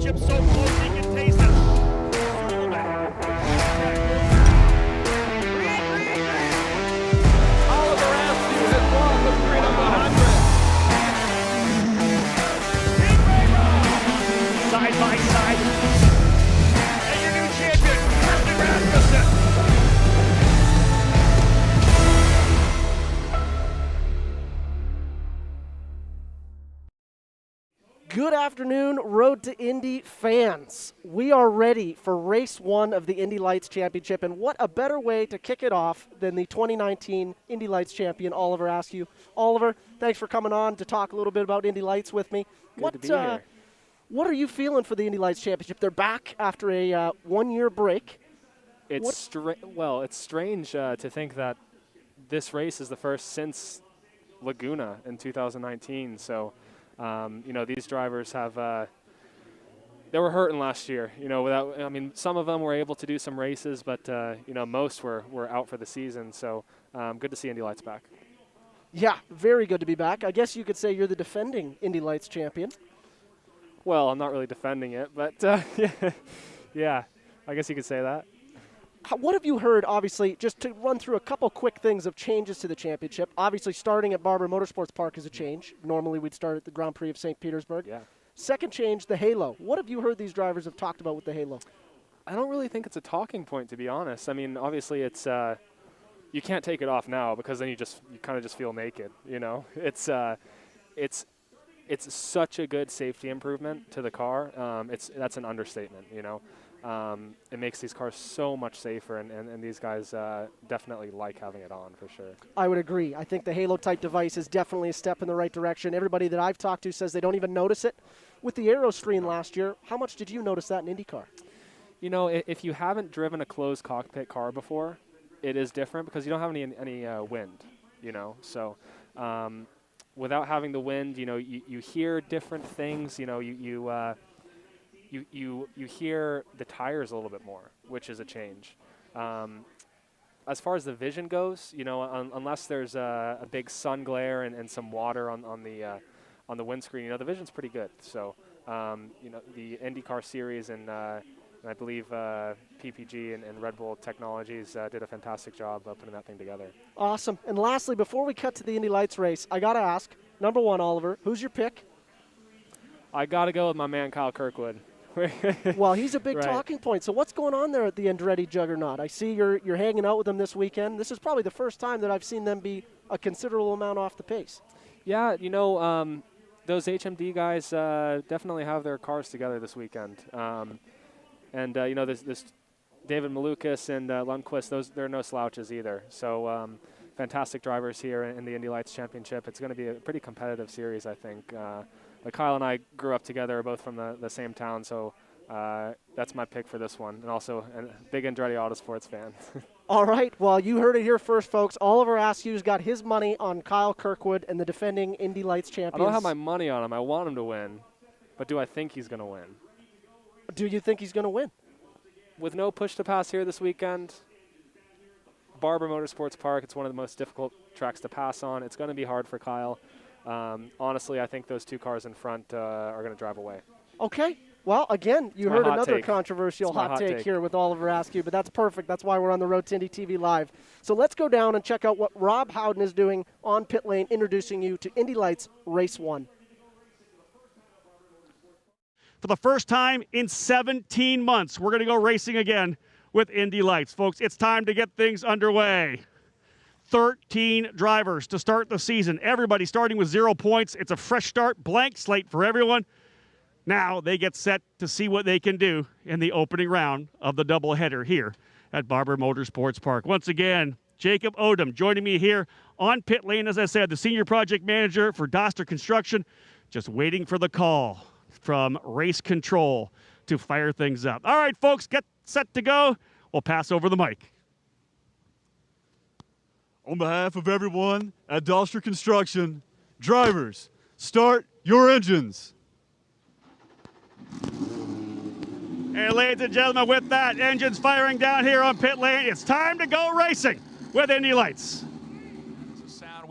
championship so close he can taste it. Oliver Askew has won the Freedom 100. Side by side. And your new champion, Christian Rasmussen. Good afternoon, Road to Indy fans. We are ready for race one of the Indy Lights Championship, and what a better way to kick it off than the 2019 Indy Lights champion, Oliver Askew. Oliver, thanks for coming on to talk a little bit about Indy Lights with me. Good to be here. What are you feeling for the Indy Lights Championship? They're back after a one-year break. It's strange to think that this race is the first since Laguna in 2019. So, these drivers have they were hurting last year. Some of them were able to do some races, but most were out for the season. So, good to see Indy Lights back. Yeah, very good to be back. I guess you could say you're the defending Indy Lights champion. Well, I'm not really defending it, but yeah, I guess you could say that. What have you heard, obviously, just to run through a couple quick things of changes to the championship? Obviously, starting at Barber Motorsports Park is a change. Normally, we'd start at the Grand Prix of St. Petersburg. Yeah. Second change, the halo. What have you heard these drivers have talked about with the halo? I don't really think it's a talking point, to be honest. I mean, obviously, it's you can't take it off now because then you kind of just feel naked. It's such a good safety improvement to the car. That's an understatement. It makes these cars so much safer, and these guys definitely like having it on for sure. I would agree. I think the halo-type device is definitely a step in the right direction. Everybody that I've talked to says they don't even notice it. With the aero screen last year, how much did you notice that in IndyCar? If you haven't driven a closed cockpit car before, it is different because you don't have any wind. So without having the wind, you hear different things. You hear the tires a little bit more, which is a change. As far as the vision goes, unless there's a big sun glare and some water on the windscreen, the vision's pretty good. So, the IndyCar series and I believe PPG and Red Bull Technologies did a fantastic job putting that thing together. Awesome. And lastly, before we cut to the Indy Lights race, I got to ask, number one, Oliver, who's your pick? I got to go with my man Kyle Kirkwood. Well, he's a big Right. talking point. So what's going on there at the Andretti Juggernaut? I see you're hanging out with them this weekend. This is probably the first time that I've seen them be a considerable amount off the pace. Yeah, those HMD guys definitely have their cars together this weekend. This David Malukas and Lundqvist, they're no slouches either. So fantastic drivers here in the Indy Lights Championship. It's going to be a pretty competitive series, I think. Kyle and I grew up together, both from the same town, so that's my pick for this one. And also a big Andretti Autosports fan. All right. Well, you heard it here first, folks. Oliver Askew's got his money on Kyle Kirkwood and the defending Indy Lights champions. I don't have my money on him. I want him to win. But do I think he's going to win? Do you think he's going to win? With no push to pass here this weekend, Barber Motorsports Park, it's one of the most difficult tracks to pass on. It's going to be hard for Kyle. Honestly, I think those two cars in front are going to drive away. Okay. Well, again, you heard another controversial hot take here with Oliver Askew, but that's perfect. That's why we're on the Road to Indy TV Live. So let's go down and check out what Rob Howden is doing on pit lane, introducing you to Indy Lights Race 1. For the first time in 17 months, we're going to go racing again with Indy Lights. Folks, it's time to get things underway. 13 drivers to start the season. Everybody starting with 0 points. It's a fresh start, blank slate for everyone. Now they get set to see what they can do in the opening round of the doubleheader here at Barber Motorsports Park. Once again, Jacob Odom joining me here on pit lane, as I said, the senior project manager for Doster Construction, just waiting for the call from race control to fire things up. All right, folks, get set to go. We'll pass over the mic. On behalf of everyone at Doster Construction, drivers, start your engines. And ladies and gentlemen, with that, engines firing down here on pit lane, it's time to go racing with Indy Lights.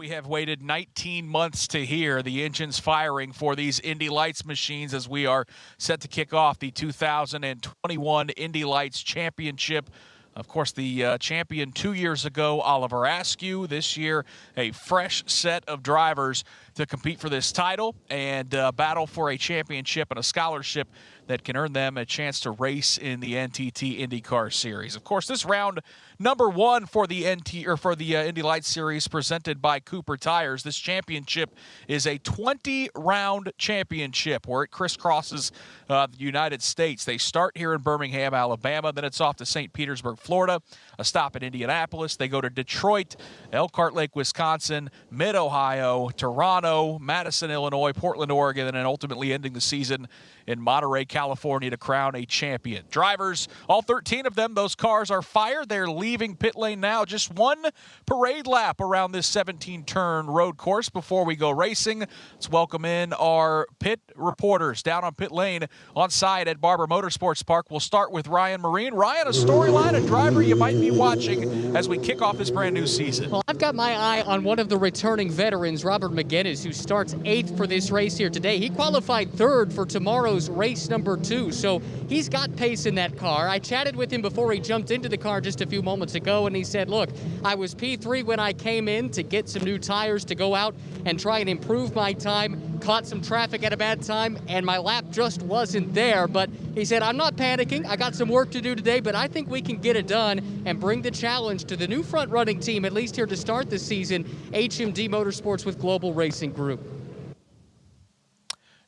we have waited 19 months to hear the engines firing for these Indy Lights machines as we are set to kick off the 2021 Indy Lights Championship. Of course, the champion 2 years ago, Oliver Askew. This year, a fresh set of drivers to compete for this title and battle for a championship and a scholarship that can earn them a chance to race in the NTT IndyCar Series. Of course, this round number one for the Indy Lights Series presented by Cooper Tires. This championship is a 20-round championship where it crisscrosses the United States. They start here in Birmingham, Alabama, then it's off to St. Petersburg, Florida, a stop in Indianapolis. They go to Detroit, Elkhart Lake, Wisconsin, Mid-Ohio, Toronto, Madison, Illinois, Portland, Oregon, and then ultimately ending the season in Monterey, California to crown a champion. Drivers, all 13 of them, those cars are fired. They're leaving pit lane now. Just one parade lap around this 17-turn road course before we go racing. Let's welcome in our pit reporters down on pit lane on site at Barber Motorsports Park. We'll start with Ryan Marine. Ryan, a storyline, a driver you might be watching as we kick off this brand new season. Well, I've got my eye on one of the returning veterans, Robert McGinnis, who starts 8th for this race here today. He qualified 3rd for tomorrow's race number 2, so he's got pace in that car. I chatted with him before he jumped into the car just a few moments ago, and he said, look, I was P3 when I came in to get some new tires to go out and try and improve my time, caught some traffic at a bad time, and my lap just wasn't there. But he said, I'm not panicking. I got some work to do today, but I think we can get it done and bring the challenge to the new front-running team, at least here to start the season, HMD Motorsports with Global Racing Group.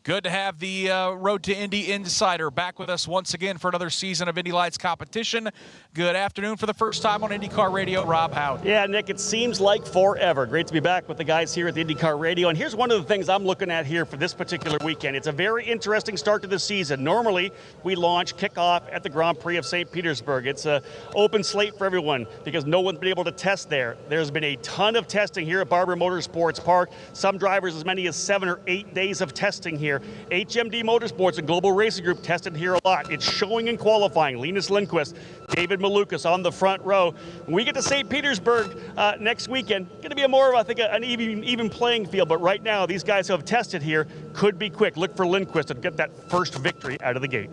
Good to have the Road to Indy Insider back with us once again for another season of Indy Lights competition. Good afternoon for the first time on IndyCar Radio, Rob Howden. Yeah, Nick, it seems like forever. Great to be back with the guys here at the IndyCar Radio. And here's one of the things I'm looking at here for this particular weekend. It's a very interesting start to the season. Normally, we kick off at the Grand Prix of St. Petersburg. It's an open slate for everyone because no one's been able to test there. There's been a ton of testing here at Barber Motorsports Park. Some drivers as many as 7 or 8 days of testing here. HMD Motorsports and Global Racing Group tested here a lot. It's showing in qualifying. Linus Lundqvist, David Malukas on the front row. When we get to St. Petersburg next weekend, going to be more of, I think, an even playing field. But right now, these guys who have tested here could be quick. Look for Lundqvist to get that first victory out of the gate.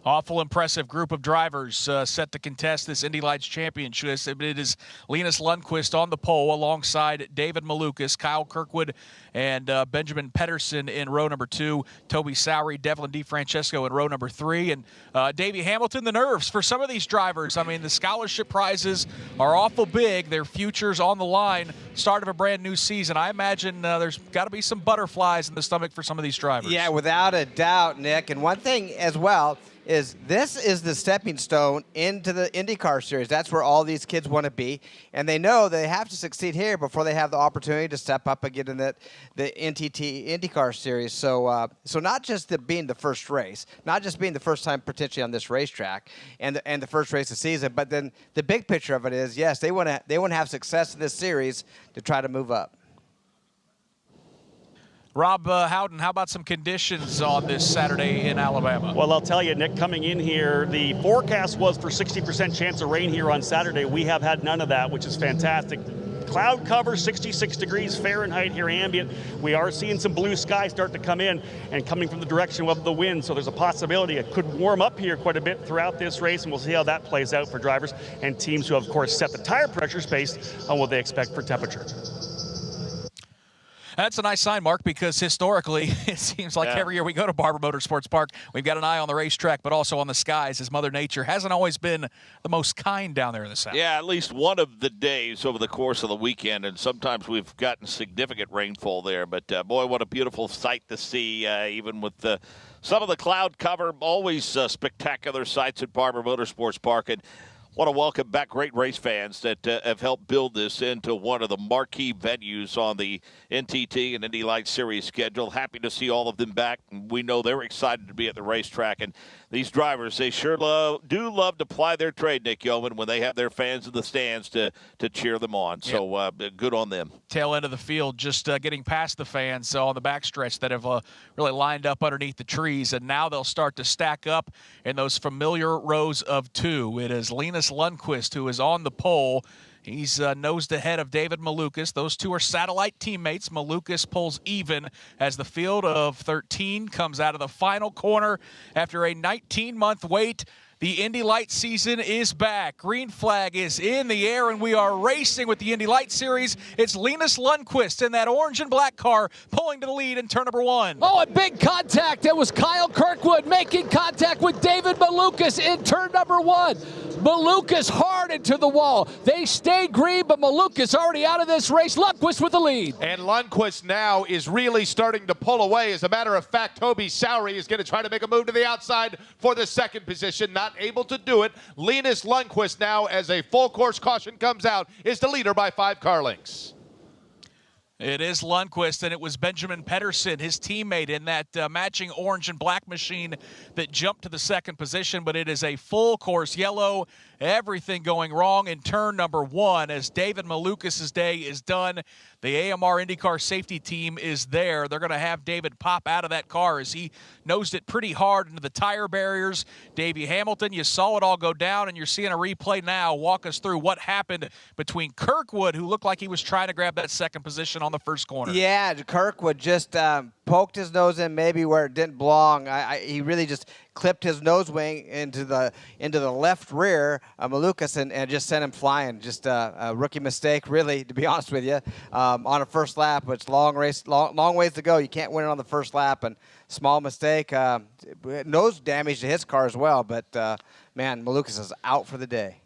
Awful impressive group of drivers set to contest this Indy Lights Championship. It is Linus Lundqvist on the pole alongside David Malukas, Kyle Kirkwood, and Benjamin Patterson in row number 2, Toby Sowery, Devlin DeFrancesco in row number 3, and Davey Hamilton. The nerves for some of these drivers. I mean, the scholarship prizes are awful big. Their futures on the line. Start of a brand new season. I imagine there's got to be some butterflies in the stomach for some of these drivers. Yeah, without a doubt, Nick. And one thing as well is this is the stepping stone into the IndyCar Series. That's where all these kids want to be. And they know they have to succeed here before they have the opportunity to step up and get in the NTT IndyCar Series. So not just being the first race, not just being the first time potentially on this racetrack and the first race of the season, but then the big picture of it is, yes, they want to have success in this series to try to move up. Rob Howden, how about some conditions on this Saturday in Alabama? Well, I'll tell you, Nick, coming in here, the forecast was for 60% chance of rain here on Saturday. We have had none of that, which is fantastic. Cloud cover, 66 degrees Fahrenheit here, ambient. We are seeing some blue sky start to come in and coming from the direction of the wind, so there's a possibility it could warm up here quite a bit throughout this race, and we'll see how that plays out for drivers and teams who have, of course, set the tire pressures based on what they expect for temperature. That's a nice sign, Mark, because historically it seems like every year we go to Barber Motorsports Park, we've got an eye on the racetrack, but also on the skies, as Mother Nature hasn't always been the most kind down there in the south. Yeah, at least one of the days over the course of the weekend, and sometimes we've gotten significant rainfall there. But, boy, what a beautiful sight to see, even with some of the cloud cover. Always spectacular sights at Barber Motorsports Park. And want to welcome back great race fans that have helped build this into one of the marquee venues on the NTT and Indy Lights Series schedule. Happy to see all of them back. We know they're excited to be at the racetrack. And these drivers, they sure do love to ply their trade, Nick Yeoman, when they have their fans in the stands to cheer them on. So good on them. Tail end of the field, just getting past the fans on the backstretch that have really lined up underneath the trees. And now they'll start to stack up in those familiar rows of 2. It is Linus Lundqvist who is on the pole. He's nosed ahead of David Malukas. Those two are satellite teammates. Malukas pulls even as the field of 13 comes out of the final corner after a 19-month wait. The Indy Lights season is back. Green flag is in the air, and we are racing with the Indy Lights Series. It's Linus Lundqvist in that orange and black car pulling to the lead in turn number 1. Oh, a big contact. It was Kyle Kirkwood making contact with David Malukas in turn number 1. Malukas hard into the wall. They stay green, but Malukas already out of this race. Lundqvist with the lead. And Lundqvist now is really starting to pull away. As a matter of fact, Toby Sowery is going to try to make a move to the outside for the second position. Not able to do it. Linus Lundqvist now, as a full course caution comes out, is the leader by 5 car lengths. It is Lundqvist, and it was Benjamin Patterson, his teammate, in that matching orange and black machine that jumped to the second position, but it is a full course yellow. Everything going wrong in turn number 1 as David Malukas' day is done. The AMR IndyCar safety team is there. They're going to have David pop out of that car as he nosed it pretty hard into the tire barriers. Davey Hamilton, you saw it all go down, and you're seeing a replay now. Walk us through what happened between Kirkwood, who looked like he was trying to grab that second position on the first corner. Yeah, Kirkwood just poked his nose in maybe where it didn't belong. He really just clipped his nose wing into the left rear of Malukas and just sent him flying. Just a rookie mistake, really, to be honest with you, on a first lap. It's long race, long ways to go. You can't win it on the first lap, and small mistake. Nose damage to his car as well, but man, Malukas is out for the day.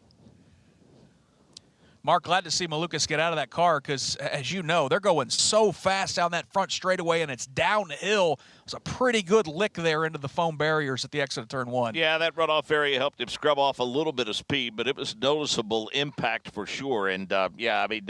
Mark, glad to see Malukas get out of that car because, as you know, they're going so fast down that front straightaway, and it's downhill. It's a pretty good lick there into the foam barriers at the exit of turn 1. Yeah, that runoff area helped him scrub off a little bit of speed, but it was noticeable impact for sure. And, yeah, I mean,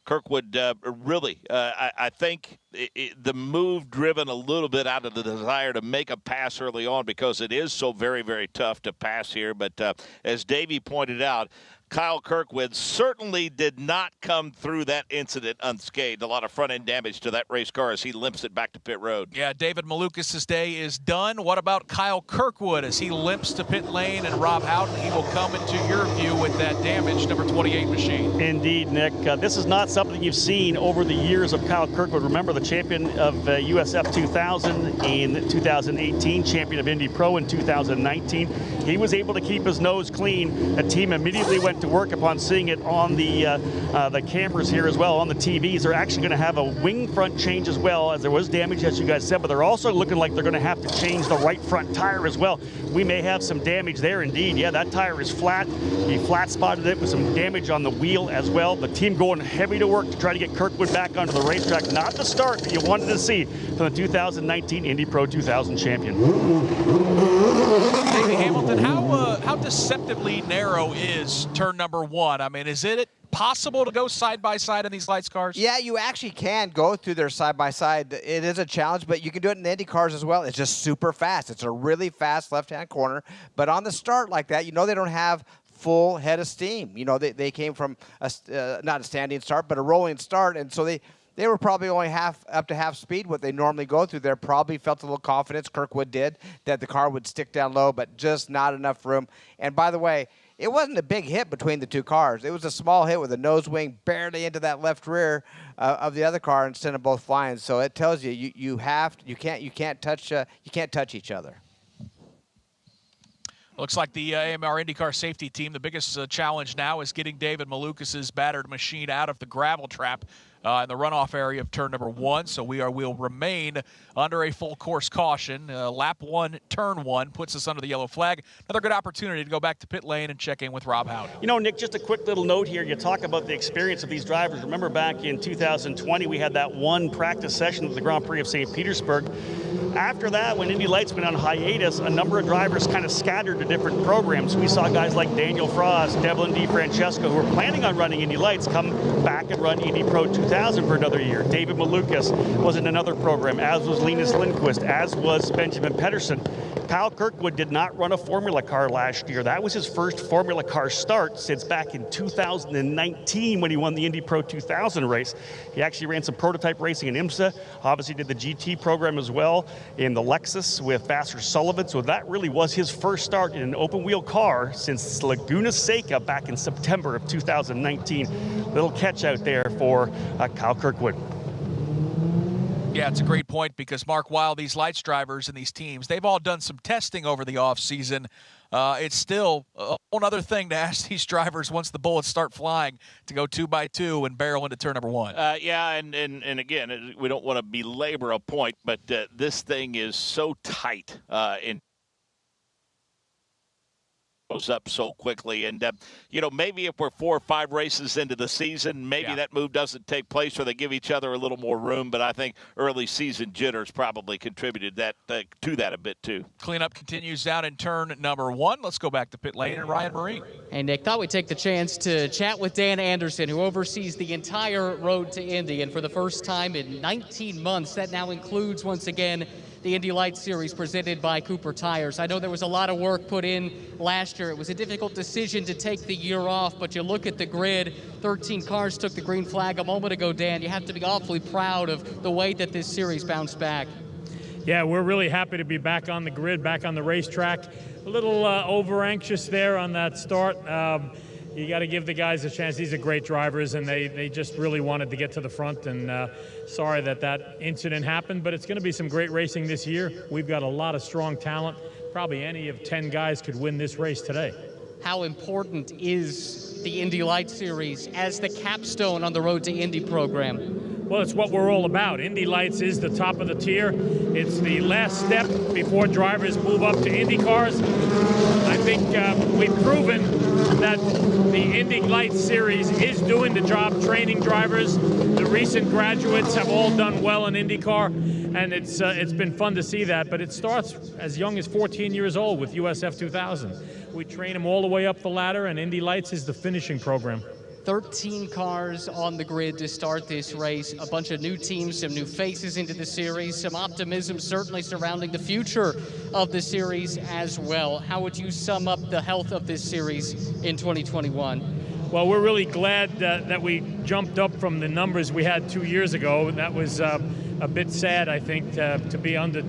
Kirkwood really, I think the move driven a little bit out of the desire to make a pass early on because it is so very, very tough to pass here. But as Davey pointed out, Kyle Kirkwood certainly did not come through that incident unscathed. A lot of front-end damage to that race car as he limps it back to pit road. Yeah, David Malukas' day is done. What about Kyle Kirkwood as he limps to pit lane? And Rob Howden, he will come into your view with that damaged number 28 machine. Indeed, Nick. This is not something you've seen over the years of Kyle Kirkwood. Remember, the champion of USF 2000 in 2018, champion of Indy Pro in 2019. He was able to keep his nose clean. The team immediately went to work upon seeing it on the cameras here as well, on the TVs. They're actually going to have a wing front change as well, as there was damage, as you guys said, but they're also looking like they're going to have to change the right front tire as well. We may have some damage there indeed. Yeah, that tire is flat. He flat spotted it with some damage on the wheel as well. The team going heavy to work to try to get Kirkwood back onto the racetrack. Not the start that you wanted to see from the 2019 Indy Pro 2000 champion. Davey Hamilton, how deceptively narrow is turn number 1? I mean, is it possible to go side by side in these lights cars? Yeah, you actually can go through there side by side. It is a challenge, but you can do it in the Indy cars as well. It's just super fast. It's a really fast left-hand corner. But on the start like that, you know they don't have full head of steam. You know, they came from not a standing start, but a rolling start, and so they were probably only up to half speed what they normally go through there. Probably felt a little confidence, Kirkwood did, that the car would stick down low, but just not enough room. And by the way, it wasn't a big hit between the two cars. It was a small hit with a nose wing barely into that left rear of the other car and sent them both flying. So it tells you you can't touch each other. Looks like the AMR IndyCar safety team, the biggest challenge now is getting David Malukas' battered machine out of the gravel trap in the runoff area of turn number 1. So we'll remain under a full course caution. Lap 1, turn 1 puts us under the yellow flag. Another good opportunity to go back to pit lane and check in with Rob Howden. You know, Nick, just a quick little note here. You talk about the experience of these drivers. Remember back in 2020, we had that one practice session at the Grand Prix of St. Petersburg. After that, when Indy Lights went on hiatus, a number of drivers kind of scattered to different programs. We saw guys like Daniel Frost, Devlin DiFrancesco, who were planning on running Indy Lights, come back and run Indy Pro 2000 for another year. David Malukas was in another program, as was Linus Lundqvist, as was Benjamin Patterson. Kyle Kirkwood did not run a Formula car last year. That was his first Formula car start since back in 2019 when he won the Indy Pro 2000 race. He actually ran some prototype racing in IMSA, obviously did the GT program as well in the Lexus with Vassar Sullivan, so that really was his first start in an open wheel car since Laguna Seca back in September of 2019. Little catch out there for Kyle Kirkwood. Yeah, it's a great point because, Mark, while these lights drivers and these teams, they've all done some testing over the offseason, it's still a whole other thing to ask these drivers once the bullets start flying to go 2x2 and barrel into turn number 1. Yeah, and again, we don't want to belabor a point, but this thing is so tight in goes up so quickly, and maybe if we're 4 or 5 races into the season, maybe that move doesn't take place, or they give each other a little more room. But I think early season jitters probably contributed to that a bit too. Cleanup continues down in turn number 1. Let's go back to pit lane and Ryan Marine. Hey, Nick, thought we'd take the chance to chat with Dan Anderson, who oversees the entire road to Indy, and for the first time in 19 months, that now includes once again the Indy Lights Series presented by Cooper Tires. I know there was a lot of work put in last year. It was a difficult decision to take the year off, but you look at the grid, 13 cars took the green flag a moment ago, Dan. You have to be awfully proud of the way that this series bounced back. Yeah, we're really happy to be back on the grid, back on the racetrack. A little over-anxious there on that start. You got to give the guys a chance. These are great drivers, and they just really wanted to get to the front, and sorry that incident happened, but it's going to be some great racing this year. We've got a lot of strong talent. Probably any of 10 guys could win this race today. How important is the Indy Lights Series as the capstone on the Road to Indy program? Well, it's what we're all about. Indy Lights is the top of the tier. It's the last step before drivers move up to Indy cars. I think we've proven that the Indy Lights Series is doing the job training drivers. The recent graduates have all done well in IndyCar, and it's been fun to see that. But it starts as young as 14 years old with USF 2000. We train them all the way up the ladder, and Indy Lights is the finishing program. 13 cars on the grid to start this race, a bunch of new teams, some new faces into the series, some optimism certainly surrounding the future of the series as well. How would you sum up the health of this series in 2021? Well, we're really glad that we jumped up from the numbers we had 2 years ago. That was a bit sad, I think, to be under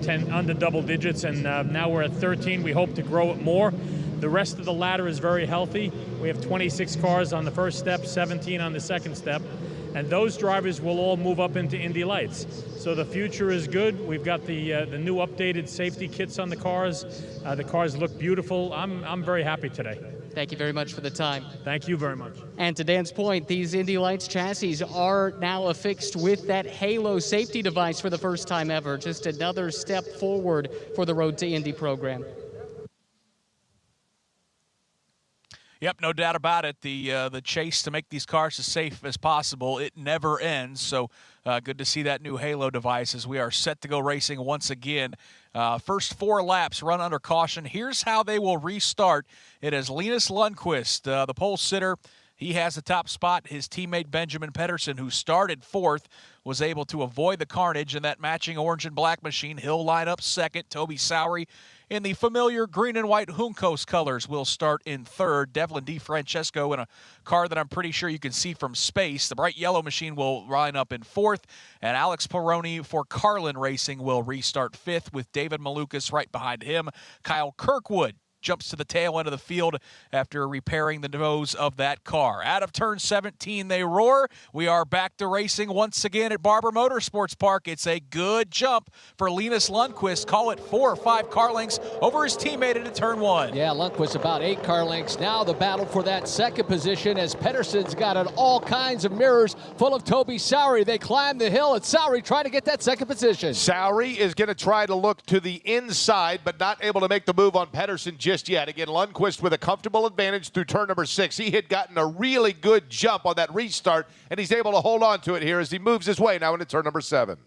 double digits, and now we're at 13. We hope to grow it more. The rest of the ladder is very healthy. We have 26 cars on the first step, 17 on the second step, and those drivers will all move up into Indy Lights. So the future is good. We've got the new updated safety kits on the cars. The cars look beautiful. I'm very happy today. Thank you very much for the time. Thank you very much. And to Dan's point, these Indy Lights chassis are now affixed with that Halo safety device for the first time ever. Just another step forward for the Road to Indy program. Yep, no doubt about it. The chase to make these cars as safe as possible, it never ends. So good to see that new Halo device as we are set to go racing once again. First 4 laps run under caution. Here's how they will restart. It is Linus Lundqvist, the pole sitter. He has the top spot. His teammate Benjamin Patterson, who started 4th, was able to avoid the carnage in that matching orange and black machine. He'll line up 2nd. Toby Sowery in the familiar green and white Juncos colors will start in 3rd. Devlin DiFrancesco in a car that I'm pretty sure you can see from space. The bright yellow machine will line up in 4th. And Alex Peroni for Carlin Racing will restart 5th with David Malukas right behind him. Kyle Kirkwood jumps to the tail end of the field after repairing the nose of that car. Out of turn 17, they roar. We are back to racing once again at Barber Motorsports Park. It's a good jump for Linus Lundqvist. Call it 4 or 5 car lengths over his teammate into turn 1. Yeah, Lundqvist about 8 car lengths. Now the battle for that second position as Patterson's got all kinds of mirrors full of Toby Sowery. They climb the hill, and Sowery trying to get that second position. Sowery is going to try to look to the inside, but not able to make the move on Patterson just yet. Again, Lundqvist with a comfortable advantage through turn number 6. He had gotten a really good jump on that restart, and he's able to hold on to it here as he moves his way now into turn number 7.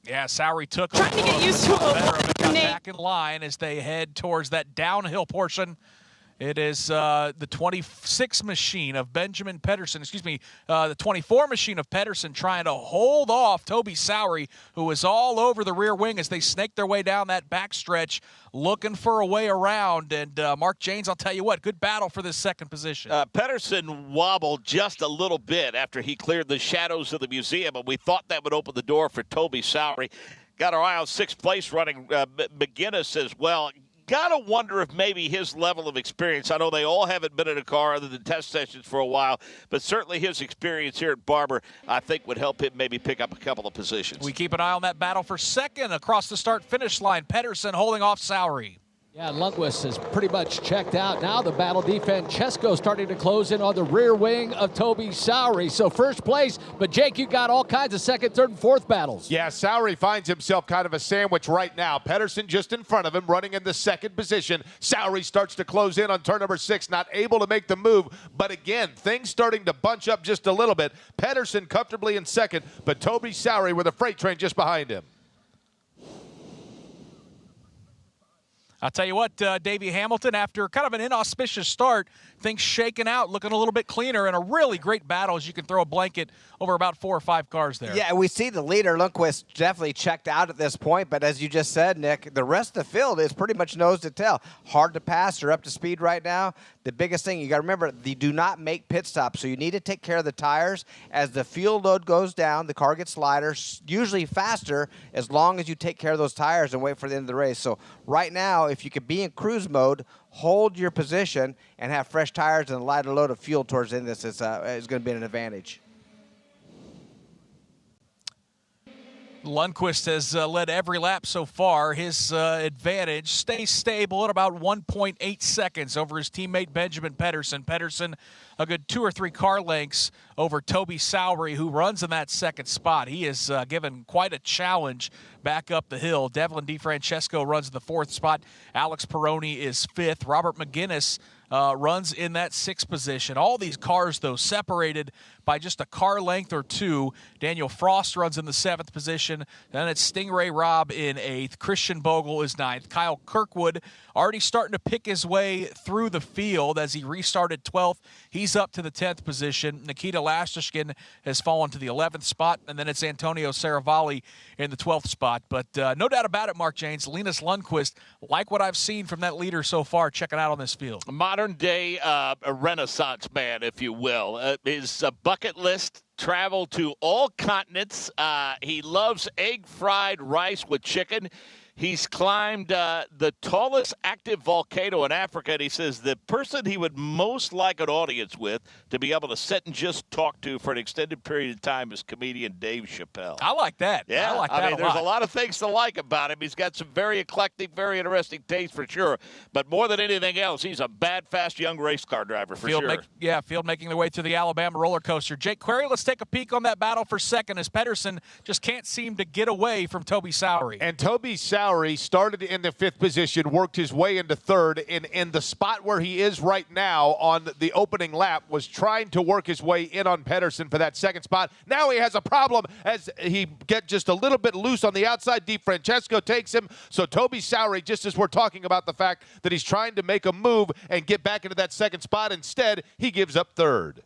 Yeah, Sowery took trying to get used to back in line as they head towards that downhill portion. It is the 26 machine of Benjamin Patterson, the 24 machine of Patterson trying to hold off Toby Sowery, who was all over the rear wing as they snaked their way down that backstretch, looking for a way around. And Mark Janes, I'll tell you what, good battle for this second position. Patterson wobbled just a little bit after he cleared the shadows of the museum, and we thought that would open the door for Toby Sowery. Got our eye on sixth place running McGinnis as well. Got to wonder if maybe his level of experience, I know they all haven't been in a car other than test sessions for a while, but certainly his experience here at Barber, I think, would help him maybe pick up a couple of positions. We keep an eye on that battle for second across the start-finish line. Patterson holding off Sowery. Yeah, Lundqvist is pretty much checked out. Now the battle defense. Chesko starting to close in on the rear wing of Toby Sowery. So first place, but Jake, you got all kinds of second, third, and fourth battles. Yeah, Sowery finds himself kind of a sandwich right now. Patterson just in front of him, running in the second position. Sowery starts to close in on turn number 6, not able to make the move. But again, things starting to bunch up just a little bit. Patterson comfortably in second, but Toby Sowery with a freight train just behind him. I'll tell you what, Davey Hamilton, after kind of an inauspicious start, things shaking out, looking a little bit cleaner, and a really great battle as you can throw a blanket over about 4 or 5 cars there. Yeah, we see the leader, Lundqvist, definitely checked out at this point, but as you just said, Nick, the rest of the field is pretty much nose to tail. Hard to pass. They're up to speed right now. The biggest thing, you got to remember, they do not make pit stops, so you need to take care of the tires. As the fuel load goes down, the car gets lighter, usually faster, as long as you take care of those tires and wait for the end of the race. So right now, if you could be in cruise mode, hold your position, and have fresh tires and a lighter load of fuel towards the end of this is going to be an advantage. Lundqvist has led every lap so far. His advantage stays stable at about 1.8 seconds over his teammate Benjamin Patterson. Patterson a good 2 or 3 car lengths over Toby Sowery, who runs in that second spot. He is given quite a challenge back up the hill. Devlin DeFrancesco runs in the 4th spot. Alex Peroni is 5th. Robert McGinnis runs in that 6th position. All these cars, though, separated by just a car length or 2. Daniel Frost runs in the 7th position. Then it's Stingray Robb in 8th. Christian Bogle is 9th. Kyle Kirkwood already starting to pick his way through the field as he restarted 12th. He's up to the 10th position. Nikita Lastishkin has fallen to the 11th spot, and then it's Antonio Saravalli in the 12th spot. But no doubt about it, Mark Janes, Linus Lundqvist, like what I've seen from that leader so far, checking out on this field. Modern-day a Renaissance man, if you will. His bucket list, travel to all continents. He loves egg-fried rice with chicken. He's climbed the tallest active volcano in Africa, and he says the person he would most like an audience with to be able to sit and just talk to for an extended period of time is comedian Dave Chappelle. I like that. Yeah, I like that there's a lot of things to like about him. He's got some very eclectic, very interesting taste for sure. But more than anything else, he's a bad, fast, young race car driver for sure. Field making their way through the Alabama roller coaster. Jake Query, let's take a peek on that battle for second as Patterson just can't seem to get away from Toby Sowery. And Toby Sowery started in the 5th position, worked his way into 3rd, and in the spot where he is right now on the opening lap was trying to work his way in on Patterson for that 2nd spot. Now he has a problem as he gets just a little bit loose on the outside. DeFrancesco takes him. So Toby Sowery, just as we're talking about the fact that he's trying to make a move and get back into that 2nd spot, instead he gives up 3rd.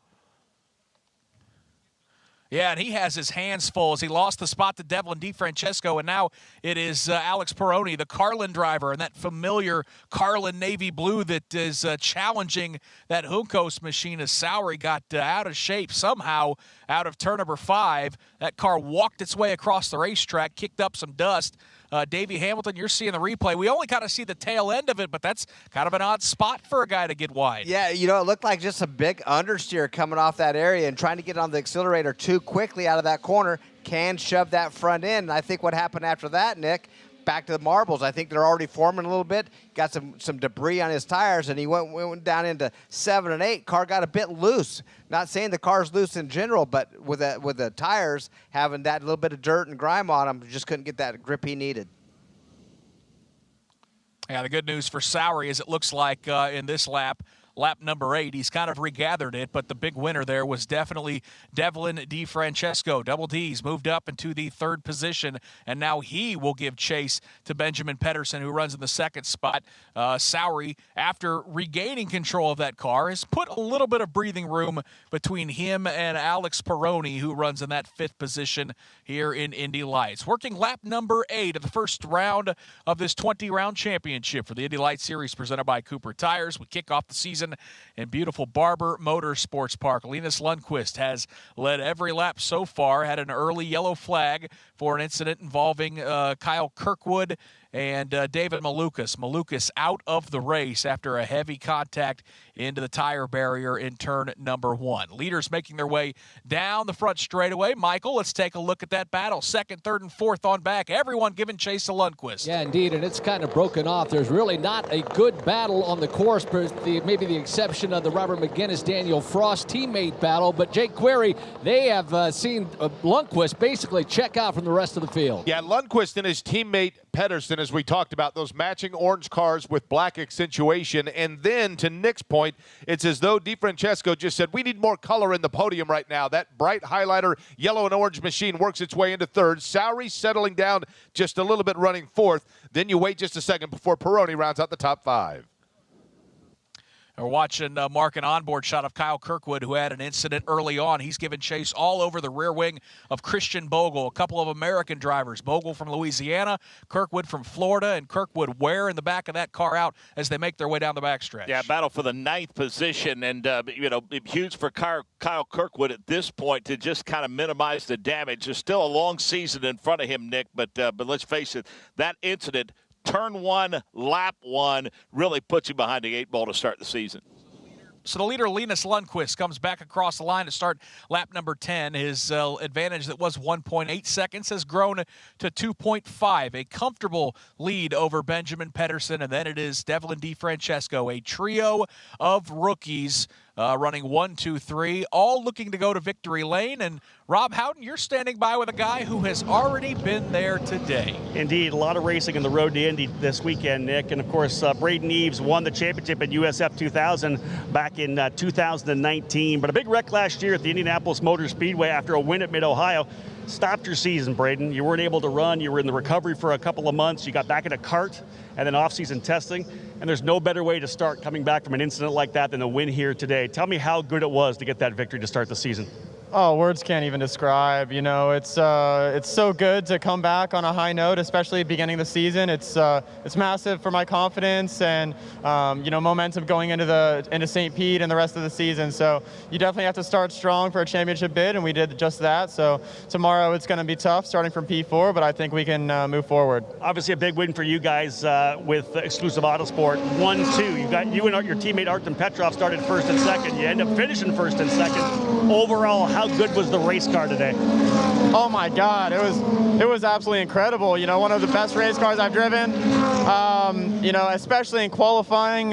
Yeah, and he has his hands full as he lost the spot to Devlin DeFrancesco, and now it is Alex Peroni, the Carlin driver, and that familiar Carlin navy blue that is challenging that Juncos machine as Sowery got out of shape somehow out of turn number 5. That car walked its way across the racetrack, kicked up some dust. Davey Hamilton, you're seeing the replay. We only kind of see the tail end of it, but that's kind of an odd spot for a guy to get wide. Yeah, you know, it looked like just a big understeer coming off that area and trying to get on the accelerator too quickly out of that corner can shove that front end. And I think what happened after that, Nick, back to the marbles. I think they're already forming a little bit. Got some debris on his tires, and he went down into 7 and 8. Car got a bit loose. Not saying the car's loose in general, but with the tires having that little bit of dirt and grime on them, just couldn't get that grip he needed. Yeah, the good news for Sowery is it looks like in this lap, lap number 8. He's kind of regathered it, but the big winner there was definitely Devlin DiFrancesco. Double D's moved up into the 3rd position, and now he will give chase to Benjamin Patterson, who runs in the 2nd spot. Sowery, after regaining control of that car, has put a little bit of breathing room between him and Alex Peroni, who runs in that 5th position here in Indy Lights. Working lap number 8 of the first round of this 20-round championship for the Indy Lights Series presented by Cooper Tires. We kick off the season in beautiful Barber Motorsports Park. Linus Lundqvist has led every lap so far, had an early yellow flag for an incident involving Kyle Kirkwood and David Malukas. Malukas out of the race after a heavy contact into the tire barrier in turn number 1. Leaders making their way down the front straightaway. Michael, let's take a look at that battle. 2nd, 3rd, and 4th on back. Everyone giving chase to Lundqvist. Yeah, indeed, and it's kind of broken off. There's really not a good battle on the course, maybe the exception of the Robert McGinnis-Daniel Frost teammate battle, but Jake Query, they have seen Lundqvist basically check out from the rest of the field. Yeah, Lundqvist and his teammate Patterson, as we talked about, those matching orange cars with black accentuation. And then, to Nick's point, it's as though DiFrancesco just said, we need more color in the podium right now. That bright highlighter yellow and orange machine works its way into 3rd. Sowery settling down just a little bit, running 4th. Then you wait just a second before Peroni rounds out the top 5. We're watching Mark an onboard shot of Kyle Kirkwood, who had an incident early on. He's given chase all over the rear wing of Christian Bogle, a couple of American drivers. Bogle from Louisiana, Kirkwood from Florida, and Kirkwood wearing the back of that car out as they make their way down the backstretch. Yeah, battle for the 9th position, and huge for Kyle Kirkwood at this point to just kind of minimize the damage. There's still a long season in front of him, Nick, but let's face it, that incident, turn 1, lap 1, really puts you behind the 8 ball to start the season. So the leader, Linus Lundqvist, comes back across the line to start lap number 10. His advantage that was 1.8 seconds has grown to 2.5, a comfortable lead over Benjamin Patterson. And then it is Devlin DiFrancesco, a trio of rookies running 1, 2, 3, all looking to go to victory lane. And Rob Houghton, you're standing by with a guy who has already been there today. Indeed, a lot of racing in the road to Indy this weekend, Nick. And of course, Braden Eves won the championship at USF 2000 back in 2019. But a big wreck last year at the Indianapolis Motor Speedway after a win at Mid-Ohio stopped your season, Braden. You weren't able to run. You were in the recovery for a couple of months. You got back in a kart and then off-season testing. And there's no better way to start coming back from an incident like that than a win here today. Tell me how good it was to get that victory to start the season. Oh, words can't even describe. You know, it's so good to come back on a high note, especially beginning the season. It's massive for my confidence and momentum going into St. Pete and the rest of the season. So you definitely have to start strong for a championship bid, and we did just that. So tomorrow it's going to be tough, starting from P4, but I think we can move forward. Obviously, a big win for you guys with Exclusive Autosport. 1-2. You and your teammate Artem Petrov started 1st and 2nd. You end up finishing 1st and 2nd. Overall, how good was the race car today? Oh my God, it was absolutely incredible. You know, one of the best race cars I've driven. Especially in qualifying.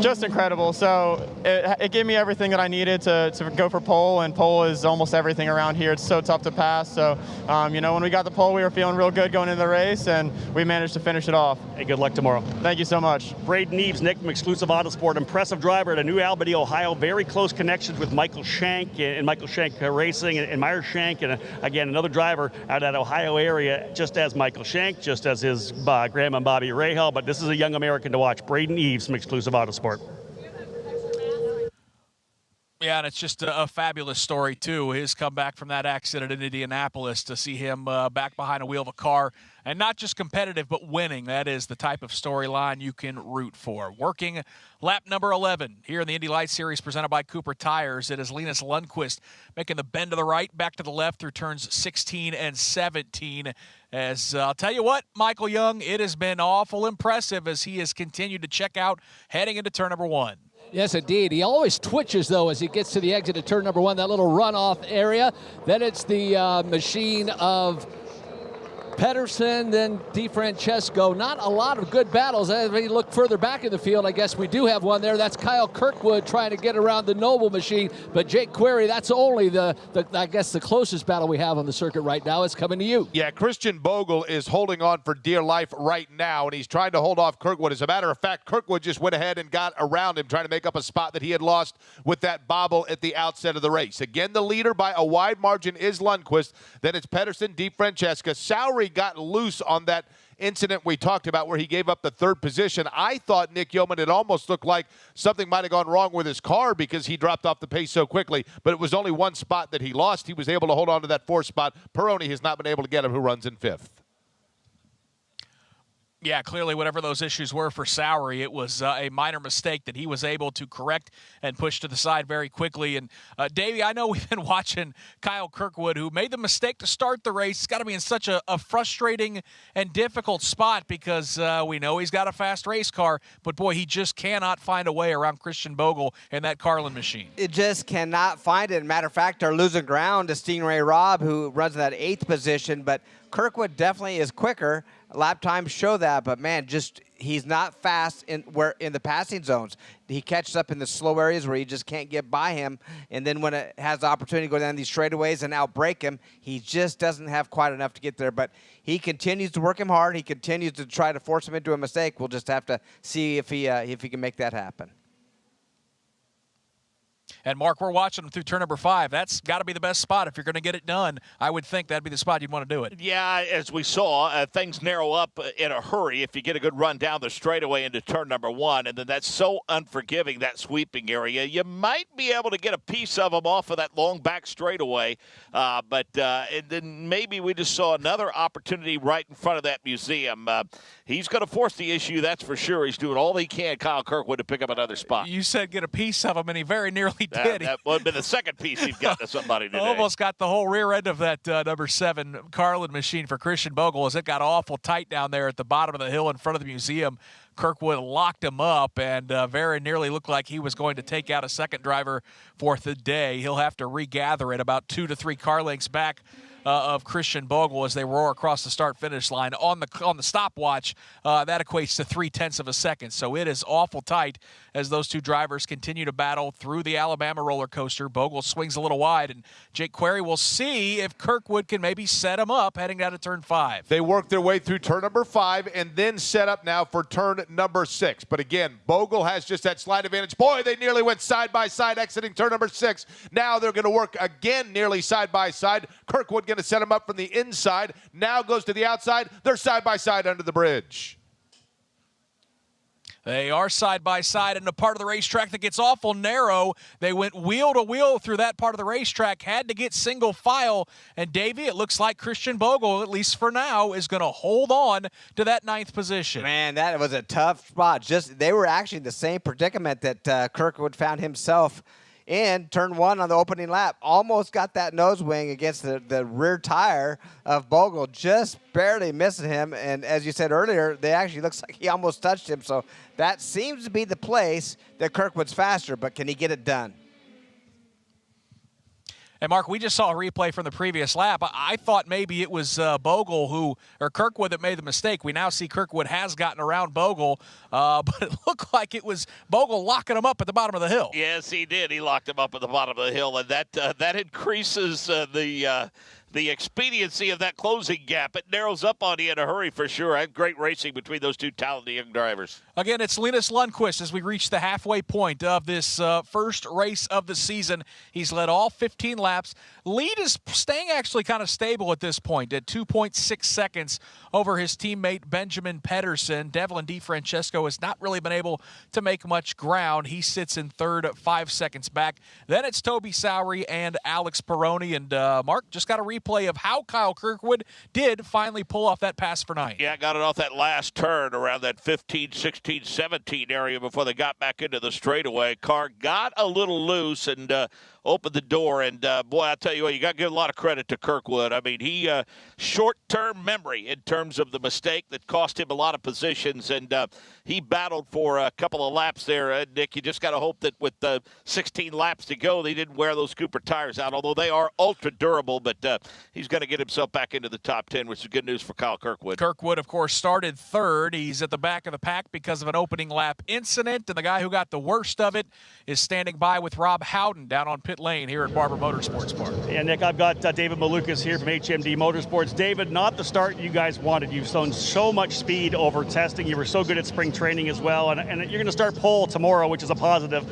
Just incredible. So it gave me everything that I needed to go for pole, and pole is almost everything around here. It's so tough to pass. So when we got the pole, we were feeling real good going into the race, and we managed to finish it off. Hey, good luck tomorrow. Thank you so much. Braden Eves, Nick from Exclusive Autosport, impressive driver at New Albany, Ohio. Very close connections with Michael Shank and Michael Shank Racing and Meyer Shank, and again another driver out of that Ohio area, just as Michael Shank, just as his grandma Bobby Rahal. But this is a young American to watch, Braden Eves from Exclusive Autosport. Yeah, and it's just a fabulous story, too. His comeback from that accident in Indianapolis, to see him back behind a wheel of a car, and not just competitive, but winning. That is the type of storyline you can root for. Working lap number 11 here in the Indy Lights Series presented by Cooper Tires. It is Linus Lundqvist making the bend to the right, back to the left through turns 16 and 17. As I'll tell you what, Michael Young, it has been awful impressive as he has continued to check out heading into turn number 1. Yes, indeed. He always twitches, though, as he gets to the exit of turn number 1, that little runoff area. Then it's the machine of Patterson, then DeFrancesco. Not a lot of good battles. As we look further back in the field, I guess we do have one there. That's Kyle Kirkwood trying to get around the Noble machine. But Jake Query, that's only I guess the closest battle we have on the circuit right now. It's coming to you. Yeah, Christian Bogle is holding on for dear life right now, and he's trying to hold off Kirkwood. As a matter of fact, Kirkwood just went ahead and got around him, trying to make up a spot that he had lost with that bobble at the outset of the race. Again, the leader by a wide margin is Lundqvist. Then it's Patterson, DeFrancesco. Sowery got loose on that incident we talked about where he gave up the third position. I thought, Nick Yeoman, it almost looked like something might have gone wrong with his car because he dropped off the pace so quickly, but it was only one spot that he lost. He was able to hold on to that fourth spot. Peroni has not been able to get him, who runs in fifth. Yeah, clearly whatever those issues were for Sowery, it was a minor mistake that he was able to correct and push to the side very quickly. And, Davey, I know we've been watching Kyle Kirkwood, who made the mistake to start the race. It's got to be in such a frustrating and difficult spot because we know he's got a fast race car, but, boy, he just cannot find a way around Christian Bogle and that Carlin machine. It just cannot find it. Matter of fact, they're losing ground to Stingray Robb, who runs in that 8th position, but Kirkwood definitely is quicker. Lap times show that, but man, just he's not fast in the passing zones. He catches up in the slow areas where you just can't get by him, and then when it has the opportunity to go down these straightaways and outbrake him, he just doesn't have quite enough to get there. But he continues to work him hard. He continues to try to force him into a mistake. We'll just have to see if he can make that happen. And, Mark, we're watching him through turn number 5. That's got to be the best spot if you're going to get it done. I would think that'd be the spot you'd want to do it. Yeah, as we saw, things narrow up in a hurry if you get a good run down the straightaway into turn number 1, and then that's so unforgiving, that sweeping area. You might be able to get a piece of him off of that long back straightaway, but and then maybe we just saw another opportunity right in front of that museum. He's going to force the issue, that's for sure. He's doing all he can, Kyle Kirkwood, to pick up another spot. You said get a piece of him, and he very nearly did. That would have been the second piece he's got to somebody today. Almost got the whole rear end of that number 7 Carlin machine for Christian Bogle as it got awful tight down there at the bottom of the hill in front of the museum. Kirkwood locked him up and very nearly looked like he was going to take out a second driver for the day. He'll have to regather it about 2 to 3 car lengths back of Christian Bogle as they roar across the start-finish line. On the stopwatch, that equates to 0.3 of a second. So it is awful tight as those two drivers continue to battle through the Alabama roller coaster. Bogle swings a little wide, and Jake Query will see if Kirkwood can maybe set him up heading down to turn 5. They work their way through turn number 5 and then set up now for turn number 6. But again, Bogle has just that slight advantage. Boy, they nearly went side by side exiting turn number 6. Now they're going to work again nearly side by side. Kirkwood going to set him up from the inside. Now goes to the outside. They're side by side under the bridge. They are side by side in a part of the racetrack that gets awful narrow. They went wheel to wheel through that part of the racetrack, had to get single file. And Davey, it looks like Christian Bogle, at least for now, is going to hold on to that 9th position. Man, that was a tough spot. They were actually in the same predicament that Kirkwood found himself in turn 1 on the opening lap. Almost got that nose wing against the rear tire of Bogle, just barely missing him. And as you said earlier, they actually looks like he almost touched him. So that seems to be the place that Kirkwood's faster, but can he get it done? And, Mark, we just saw a replay from the previous lap. I thought maybe it was Bogle or Kirkwood that made the mistake. We now see Kirkwood has gotten around Bogle, but it looked like it was Bogle locking him up at the bottom of the hill. Yes, he did. He locked him up at the bottom of the hill, and that increases the expediency of that closing gap. It narrows up on you in a hurry for sure. And great racing between those two talented young drivers. Again, it's Linus Lundqvist as we reach the halfway point of this first race of the season. He's led all 15 laps. Lead is staying actually kind of stable at this point at 2.6 seconds over his teammate Benjamin Patterson. Devlin DeFrancesco has not really been able to make much ground. He sits in third, 5 seconds back. Then it's Toby Sowery and Alex Peroni. And Mark, just got a replay of how Kyle Kirkwood did finally pull off that pass for 9. Yeah, got it off that last turn around that 15, 16, 17 area before they got back into the straightaway. Car got a little loose and opened the door. And, boy, I tell you what, you got to give a lot of credit to Kirkwood. I mean, he short-term memory in terms of the mistake that cost him a lot of positions. And he battled for a couple of laps there. Nick, you just got to hope that with 16 laps to go, they didn't wear those Cooper tires out, although they are ultra durable. But he's going to get himself back into the top 10, which is good news for Kyle Kirkwood. Kirkwood, of course, started third. He's at the back of the pack because of an opening lap incident, and the guy who got the worst of it is standing by with Rob Howden down on pit lane here at Barber Motorsports Park. Yeah, Nick, I've got David Malukas here from HMD Motorsports. David, not the start you guys wanted. You've shown so much speed over testing. You were so good at spring training as well, and you're going to start pole tomorrow, which is a positive.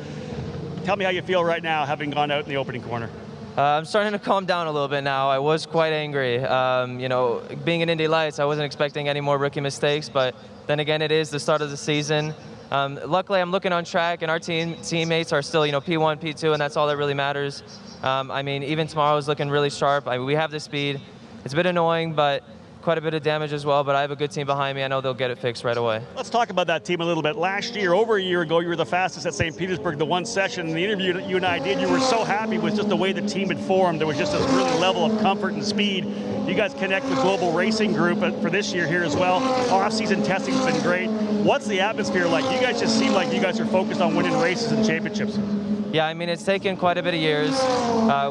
Tell me how you feel right now, having gone out in the opening corner. I'm starting to calm down a little bit now. I was quite angry. You know, being in Indy Lights, I wasn't expecting any more rookie mistakes, but then again, it is the start of the season. Luckily, I'm looking on track, and our teammates are still, you know, P1, P2, and that's all that really matters. I mean, even tomorrow is looking really sharp. I mean, we have the speed. It's a bit annoying, but quite a bit of damage as well, but I have a good team behind me. I know they'll get it fixed right away. Let's talk about that team a little bit. Last year, over a year ago, you were the fastest at St. Petersburg, the one session. In the interview that you and I did, you were so happy with just the way the team had formed. There was just this really level of comfort and speed. You guys connect with Global Racing Group for this year here as well. Off-season testing's been great. What's the atmosphere like? You guys just seem like you guys are focused on winning races and championships. Yeah, I mean, it's taken quite a bit of years.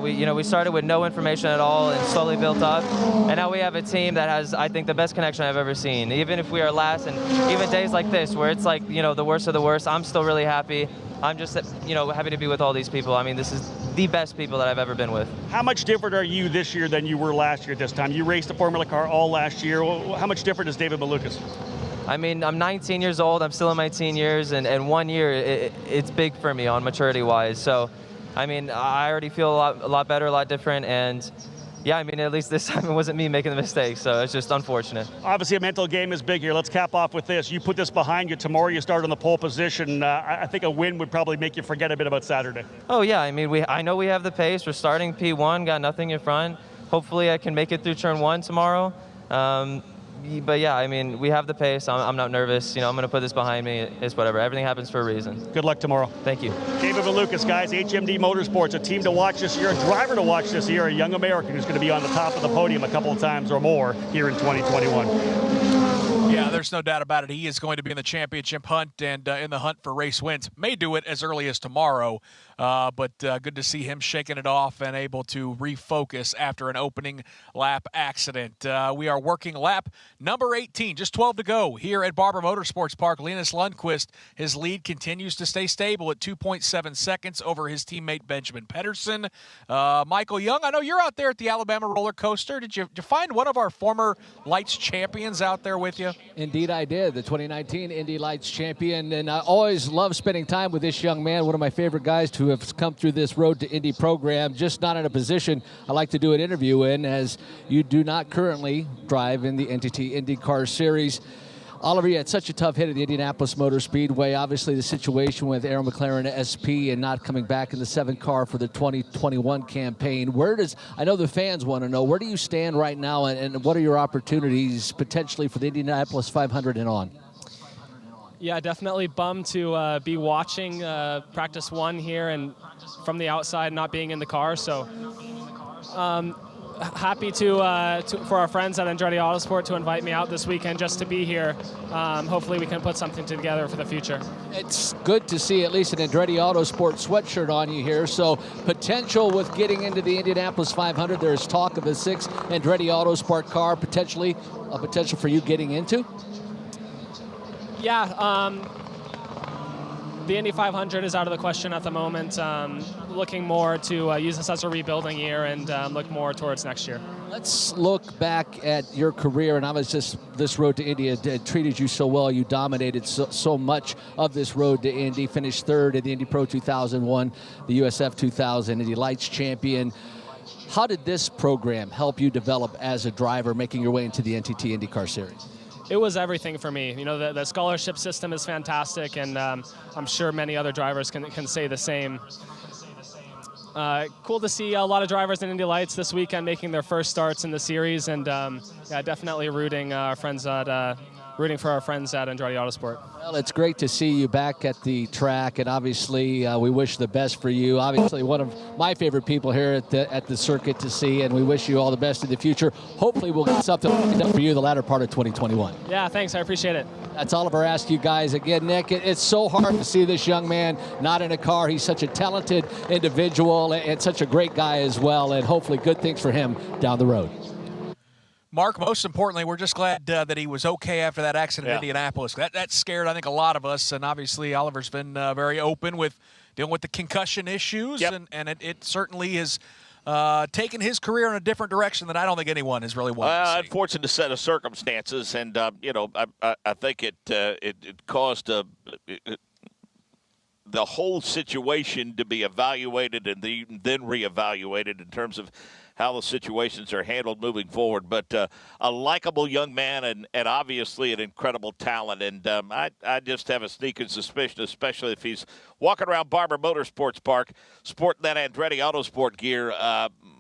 We started with no information at all and slowly built up. And now we have a team that has, I think, the best connection I've ever seen. Even if we are last, and even days like this, where it's like, you know, the worst of the worst, I'm still really happy. I'm just, you know, happy to be with all these people. I mean, this is the best people that I've ever been with. How much different are you this year than you were last year at this time? You raced a Formula car all last year. How much different is David Malukas? I mean, I'm 19 years old. I'm still in my teen years, and 1 year, it's big for me on maturity-wise. So, I mean, I already feel a lot better, a lot different, and yeah, I mean, at least this time it wasn't me making the mistake, so it's just unfortunate. Obviously, a mental game is big here. Let's cap off with this. You put this behind you tomorrow. You start on the pole position. I think a win would probably make you forget a bit about Saturday. Oh yeah, I mean, I know we have the pace. We're starting P1, got nothing in front. Hopefully, I can make it through turn 1 tomorrow. But yeah, I mean, we have the pace. I'm not nervous. You know, I'm going to put this behind me. It's whatever. Everything happens for a reason. Good luck tomorrow. Thank you. David Malukas, guys, HMD Motorsports, a team to watch this year, a driver to watch this year, a young American who's going to be on the top of the podium a couple of times or more here in 2021. Yeah, there's no doubt about it. He is going to be in the championship hunt and in the hunt for race wins. May do it as early as tomorrow, but good to see him shaking it off and able to refocus after an opening lap accident. We are working lap number 18, just 12 to go here at Barber Motorsports Park. Linus Lundqvist, his lead continues to stay stable at 2.7 seconds over his teammate Benjamin Patterson. Michael Young, I know you're out there at the Alabama roller coaster. Did you find one of our former Lights champions out there with you? Indeed, I did. The 2019 Indy Lights champion, and I always love spending time with this young man, one of my favorite guys to have come through this Road to Indy program, just not in a position I like to do an interview in, as you do not currently drive in the NTT IndyCar Series. Oliver, you had such a tough hit at the Indianapolis Motor Speedway. Obviously, the situation with Aaron McLaren SP and not coming back in the 7 car for the 2021 campaign. I know the fans want to know, where do you stand right now, and what are your opportunities potentially for the Indianapolis 500 and on? Yeah, definitely bummed to be watching practice 1 here and from the outside, not being in the car. So happy for our friends at Andretti Autosport to invite me out this weekend just to be here. Hopefully we can put something together for the future. It's good to see at least an Andretti Autosport sweatshirt on you here. So potential with getting into the Indianapolis 500. There's talk of a 6 Andretti Autosport car, potentially a potential for you getting into. Yeah, the Indy 500 is out of the question at the moment. Looking more to use this as a rebuilding year and look more towards next year. Let's look back at your career, and I was just, this Road to Indy had treated you so well. You dominated so much of this Road to Indy, finished 3rd at the Indy Pro 2001, the USF 2000, Indy Lights champion. How did this program help you develop as a driver, making your way into the NTT IndyCar Series? It was everything for me. You know, the scholarship system is fantastic, and I'm sure many other drivers can say the same. Cool to see a lot of drivers in Indy Lights this weekend making their first starts in the series, and yeah, definitely rooting our friends at rooting for our friends at Andretti Autosport. Well, it's great to see you back at the track, and obviously we wish the best for you. Obviously, one of my favorite people here at the circuit to see, and we wish you all the best in the future. Hopefully, we'll get something done for you the latter part of 2021. Yeah, thanks. I appreciate it. That's all of our ask you guys. Again, Nick, it's so hard to see this young man not in a car. He's such a talented individual and such a great guy as well, and hopefully good things for him down the road. Mark, most importantly, we're just glad that he was okay after that accident in Indianapolis. That scared, I think, a lot of us, and obviously Oliver's been very open with dealing with the concussion issues, and it certainly has taken his career in a different direction that I don't think anyone has really wanted to see. Unfortunate set of circumstances, and I think it caused the whole situation to be evaluated and then reevaluated in terms of how the situations are handled moving forward. But a likable young man and obviously an incredible talent. And I just have a sneaking suspicion, especially if he's walking around Barber Motorsports Park sporting that Andretti Autosport gear.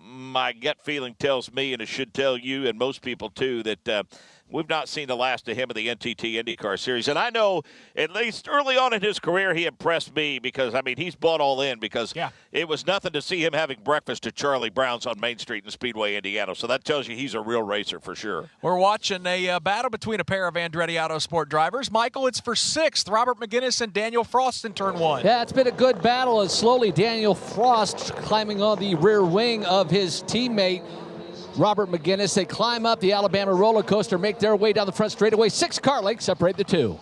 My gut feeling tells me, and it should tell you and most people too, that we've not seen the last of him in the NTT IndyCar Series. And I know, at least early on in his career, he impressed me because, I mean, he's bought all in because it was nothing to see him having breakfast at Charlie Brown's on Main Street in Speedway, Indiana. So that tells you he's a real racer for sure. We're watching a battle between a pair of Andretti Autosport drivers. Michael, it's for 6th. Robert McGinnis and Daniel Frost in turn 1. Yeah, it's been a good battle as slowly Daniel Frost climbing on the rear wing of his teammate, Robert McGinnis. They climb up the Alabama roller coaster, make their way down the front straightaway. 6 car lengths separate the two.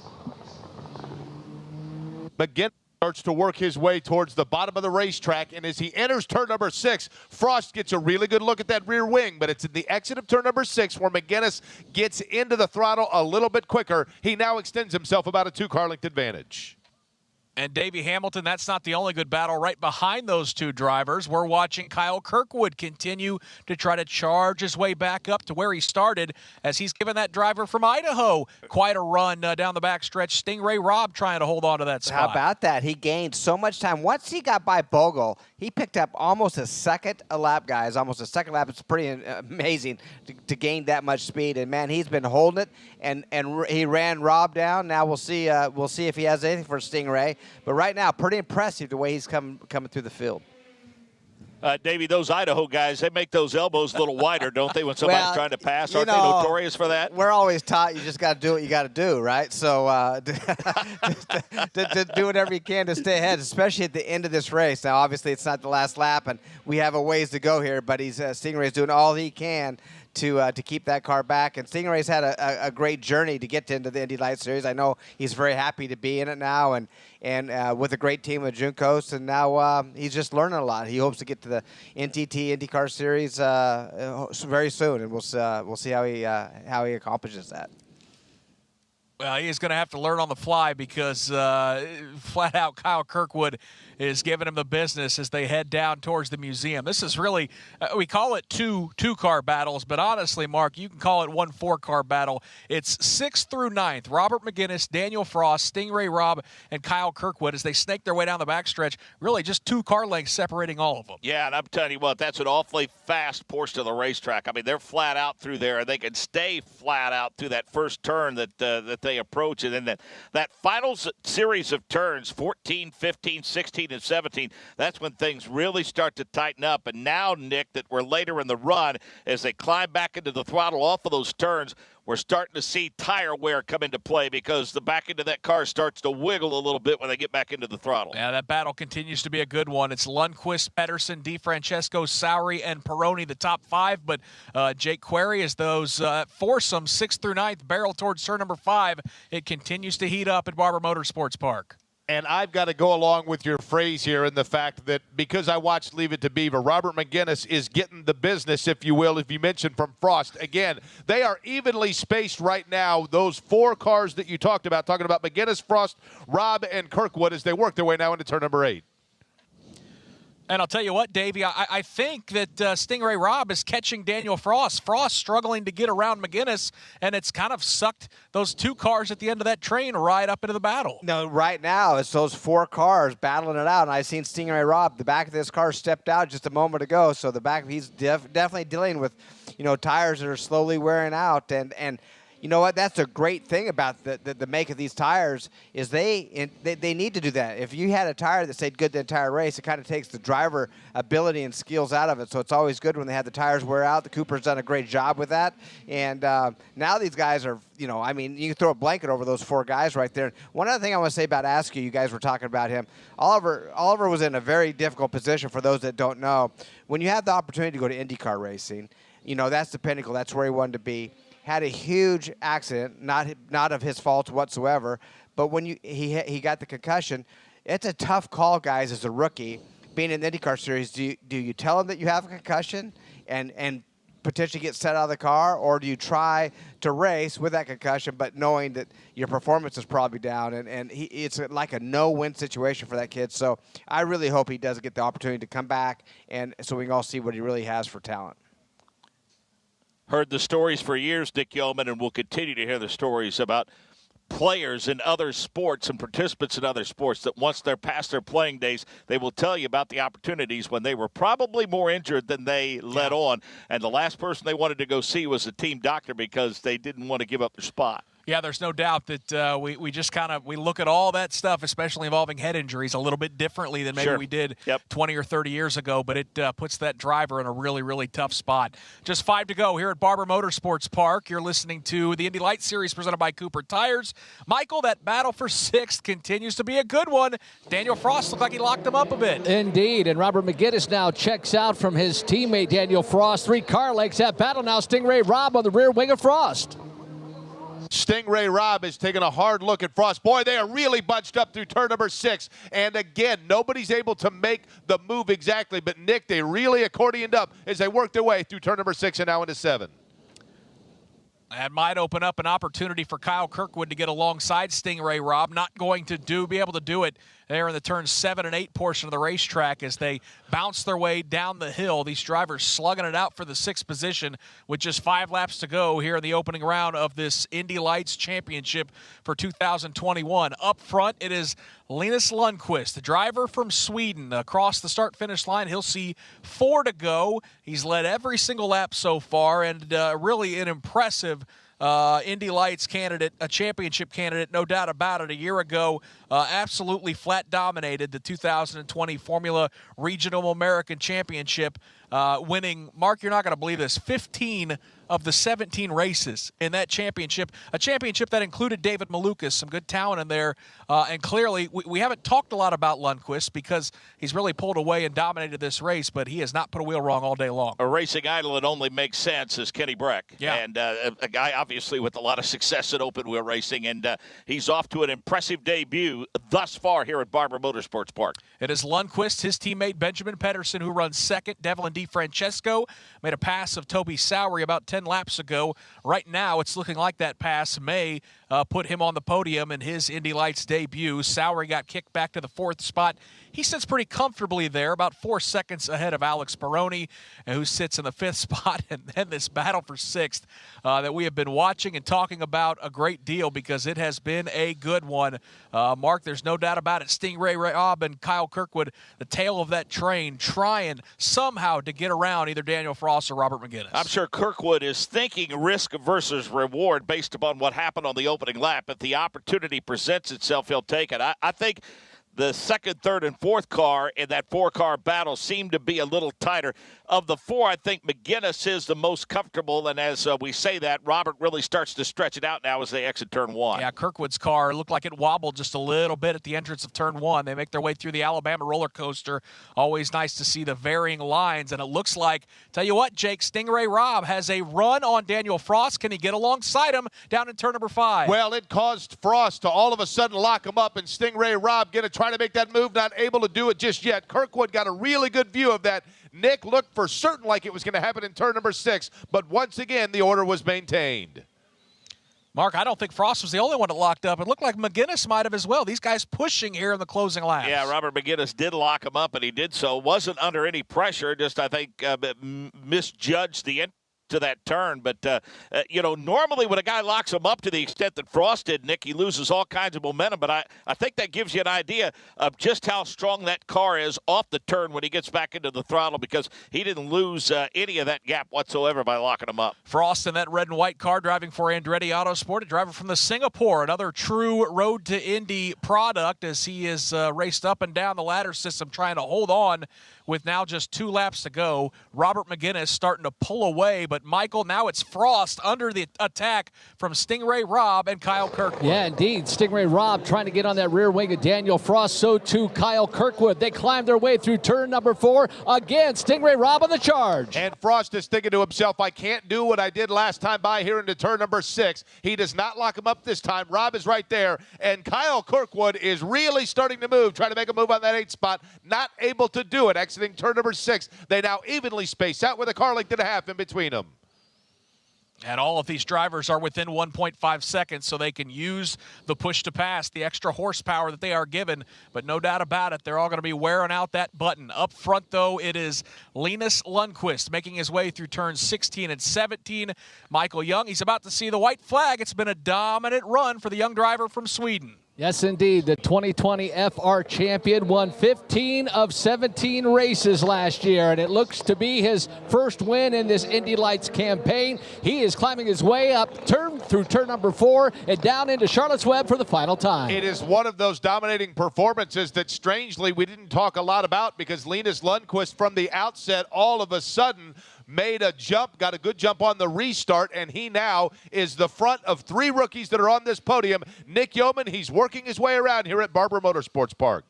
McGinnis starts to work his way towards the bottom of the racetrack, and as he enters turn number 6, Frost gets a really good look at that rear wing, but it's at the exit of turn number 6 where McGinnis gets into the throttle a little bit quicker. He now extends himself about a 2-car length advantage. And Davey Hamilton, that's not the only good battle right behind those two drivers. We're watching Kyle Kirkwood continue to try to charge his way back up to where he started as he's given that driver from Idaho quite a run down the backstretch. Stingray Robb trying to hold on to that spot. How about that? He gained so much time. Once he got by Bogle, he picked up almost a second a lap, guys. Almost a second lap. It's pretty amazing to gain that much speed. And, man, he's been holding it, and he ran Robb down. Now we'll see if he has anything for Stingray. But right now, pretty impressive the way he's coming through the field. Davey, those Idaho guys, they make those elbows a little wider, don't they, when somebody's trying to pass? Aren't they notorious for that? We're always taught you just got to do what you got to do, right? So to do whatever you can to stay ahead, especially at the end of this race. Now, obviously, it's not the last lap, and we have a ways to go here, but Stingray's doing all he can to keep that car back. And Stingray's had a great journey to get into the Indy Lights Series. I know he's very happy to be in it now, and with a great team with Juncos, and now he's just learning a lot. He hopes to get to the NTT IndyCar Series very soon, and we'll see how he accomplishes that. Well, he is going to have to learn on the fly because flat out Kyle Kirkwood is giving him the business as they head down towards the museum. This is really, we call it two-car battles, but honestly, Mark, you can call it 1 4-car battle. It's 6th through 9th. Robert McGinnis, Daniel Frost, Stingray Robb, and Kyle Kirkwood as they snake their way down the backstretch. Really just 2 car lengths separating all of them. Yeah, and I'm telling you what, that's an awfully fast portion of the racetrack. I mean, they're flat out through there, and they can stay flat out through that first turn that they approach. And then that final series of turns, 14, 15, 16, and 17, that's when things really start to tighten up. And now, Nick, that we're later in the run, as they climb back into the throttle off of those turns, we're starting to see tire wear come into play because the back end of that car starts to wiggle a little bit when they get back into the throttle. Yeah, that battle continues to be a good one. It's Lundqvist, Patterson, DeFrancesco, Sowry, and Peroni, the top 5. But Jake Query, as those foursome 6th through 9th barrel towards turn number 5, it continues to heat up at Barber Motorsports Park. And I've got to go along with your phrase here in the fact that because I watched Leave It to Beaver, Robert McGinnis is getting the business, if you will, if you mentioned from Frost. Again, they are evenly spaced right now, those 4 cars that you talked about, talking about McGinnis, Frost, Robb, and Kirkwood as they work their way now into turn number 8. And I'll tell you what, Davey, I think that Stingray Robb is catching Daniel Frost. Frost struggling to get around McGinnis, and it's kind of sucked those 2 cars at the end of that train right up into the battle. No, right now it's those 4 cars battling it out, and I've seen Stingray Robb. The back of this car stepped out just a moment ago, so the back he's definitely dealing with, tires that are slowly wearing out, and you know what? That's a great thing about the make of these tires is they need to do that. If you had a tire that stayed good the entire race, it kind of takes the driver ability and skills out of it. So it's always good when they have the tires wear out. The Cooper's done a great job with that. And now these guys are, you know, I mean, you can throw a blanket over those 4 guys right there. One other thing I want to say about Askew, you guys were talking about him. Oliver was in a very difficult position for those that don't know. When you have the opportunity to go to IndyCar racing, you know, that's the pinnacle. That's where he wanted to be. Had a huge accident, not of his fault whatsoever, but when he got the concussion, it's a tough call, guys, as a rookie, being in the IndyCar series. Do you tell him that you have a concussion and potentially get set out of the car, or do you try to race with that concussion but knowing that your performance is probably down, and it's like a no-win situation for that kid. So I really hope he does get the opportunity to come back, and so we can all see what he really has for talent. Heard the stories for years, Dick Yeoman, and we'll continue to hear the stories about players in other sports and participants in other sports that once they're past their playing days, they will tell you about the opportunities when they were probably more injured than they let on. And the last person they wanted to go see was the team doctor because they didn't want to give up their spot. Yeah, there's no doubt that we just kind of look at all that stuff, especially involving head injuries, a little bit differently than maybe we did 20 or 30 years ago, but it puts that driver in a really, really tough spot. Just 5 to go here at Barber Motorsports Park. You're listening to the Indy Lights Series presented by Cooper Tires. Michael, that battle for 6th continues to be a good one. Daniel Frost looked like he locked him up a bit. Indeed, and Robert McGinnis now checks out from his teammate Daniel Frost. 3 car legs at battle now. Stingray Robb on the rear wing of Frost. Stingray Robb is taking a hard look at Frost. Boy, they are really bunched up through turn number 6. And again, nobody's able to make the move exactly. But, Nick, they really accordioned up as they work their way through turn number 6 and now into 7. That might open up an opportunity for Kyle Kirkwood to get alongside Stingray Robb. Not going to be able to do it there in the turn 7 and 8 portion of the racetrack as they bounce their way down the hill. These drivers slugging it out for the 6th position with just 5 laps to go here in the opening round of this Indy Lights Championship for 2021. Up front, it is Linus Lundqvist, the driver from Sweden. Across the start-finish line, he'll see 4 to go. He's led every single lap so far, and really an impressive Indy Lights candidate, a championship candidate, no doubt about it. A year ago, absolutely flat dominated the 2020 Formula Regional American Championship, winning, Mark, you're not going to believe this, 15 of the 17 races in that championship, a championship that included David Malukas, some good talent in there, and clearly we haven't talked a lot about Lundqvist because he's really pulled away and dominated this race, but he has not put a wheel wrong all day long. A racing idol that only makes sense is Kenny Breck, and a guy obviously with a lot of success at open wheel racing, and he's off to an impressive debut thus far here at Barber Motorsports Park. It is Lundqvist, his teammate Benjamin Patterson, who runs 2nd. Devlin DiFrancesco made a pass of Toby Sowery about 10 laps ago. Right now, it's looking like that pass may put him on the podium in his Indy Lights debut. Sowery got kicked back to the 4th spot. He sits pretty comfortably there, about 4 seconds ahead of Alex Peroni, who sits in the 5th spot. And then this battle for 6th that we have been watching and talking about a great deal because it has been a good one. Mark, there's no doubt about it. Stingray Robb and Kyle Kirkwood, the tail of that train, trying somehow to get around either Daniel Frost or Robert McGinnis. I'm sure Kirkwood is thinking risk versus reward based upon what happened on the opening lap. If the opportunity presents itself, he'll take it. I think the 2nd, 3rd, and 4th car in that 4-car battle seemed to be a little tighter. Of the 4, I think McGinnis is the most comfortable, and as we say that, Robert really starts to stretch it out now as they exit turn 1. Yeah, Kirkwood's car looked like it wobbled just a little bit at the entrance of turn 1. They make their way through the Alabama roller coaster. Always nice to see the varying lines, and it looks like, tell you what, Jake, Stingray Robb has a run on Daniel Frost. Can he get alongside him down in turn number 5? Well, it caused Frost to all of a sudden lock him up, and Stingray Robb going to try to make that move, not able to do it just yet. Kirkwood got a really good view of that. Nick looked for certain like it was going to happen in turn number 6, but once again, the order was maintained. Mark, I don't think Frost was the only one that locked up. It looked like McGinnis might have as well. These guys pushing here in the closing laps. Yeah, Robert McGinnis did lock him up, and he did so. Wasn't under any pressure, just, I think, misjudged the to that turn. But, normally when a guy locks him up to the extent that Frost did, Nick, he loses all kinds of momentum. But I think that gives you an idea of just how strong that car is off the turn when he gets back into the throttle, because he didn't lose any of that gap whatsoever by locking him up. Frost in that red and white car driving for Andretti Autosport, a driver from the Singapore, another true Road to Indy product as he is raced up and down the ladder system trying to hold on with now just 2 laps to go. Robert McGinnis starting to pull away, but Michael, now it's Frost under the attack from Stingray Robb and Kyle Kirkwood. Yeah, indeed. Stingray Robb trying to get on that rear wing of Daniel Frost, so too Kyle Kirkwood. They climb their way through turn number 4. Again, Stingray Robb on the charge. And Frost is thinking to himself, I can't do what I did last time by here into turn number 6. He does not lock him up this time. Robb is right there, and Kyle Kirkwood is really starting to move, trying to make a move on that 8th spot. Not able to do it. Exiting turn number 6. They now evenly space out with a car length and a half in between them. And all of these drivers are within 1.5 seconds, so they can use the push to pass, the extra horsepower that they are given. But no doubt about it, they're all going to be wearing out that button. Up front, though, it is Linus Lundqvist making his way through turns 16 and 17. Michael Young, he's about to see the white flag. It's been a dominant run for the young driver from Sweden. Yes, indeed. The 2020 FR champion won 15 of 17 races last year, and it looks to be his first win in this Indy Lights campaign. He is climbing his way up through turn number 4 and down into Charlotte's Web for the final time. It is one of those dominating performances that strangely we didn't talk a lot about, because Linus Lundqvist from the outset all of a sudden made a jump, got a good jump on the restart, and he now is the front of 3 rookies that are on this podium. Nick Yeoman, he's working his way around here at Barber Motorsports Park.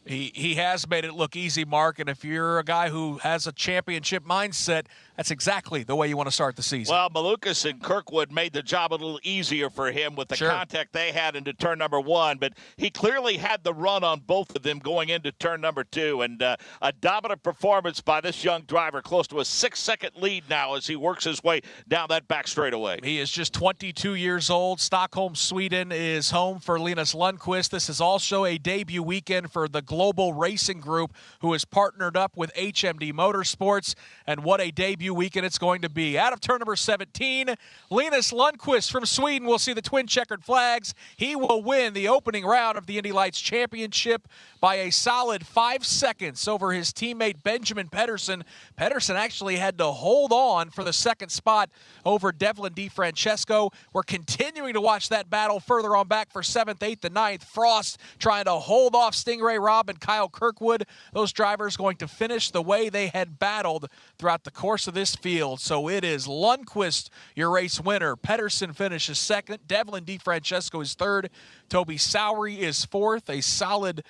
He has made it look easy, Mark, and if you're a guy who has a championship mindset, that's exactly the way you want to start the season. Well, Malukas and Kirkwood made the job a little easier for him with the contact they had into turn number 1, but he clearly had the run on both of them going into turn number 2, and a dominant performance by this young driver, close to a 6-second lead now as he works his way down that back straightaway. He is just 22 years old. Stockholm, Sweden is home for Linus Lundqvist. This is also a debut weekend for the Global Racing Group, who is partnered up with HMD Motorsports, and what a debut weekend it's going to be. Out of turn number 17, Linus Lundqvist from Sweden will see the twin checkered flags. He will win the opening round of the Indy Lights Championship by a solid 5 seconds over his teammate Benjamin Patterson. Patterson actually had to hold on for the second spot over Devlin DiFrancesco. We're continuing to watch that battle further on back for 7th, 8th, and 9th. Frost trying to hold off Stingray Robb and Kyle Kirkwood. Those drivers going to finish the way they had battled throughout the course of this field. So it is Lundqvist, your race winner. Patterson finishes 2nd. Devlin DiFrancesco is 3rd. Toby Sowery is 4th. A solid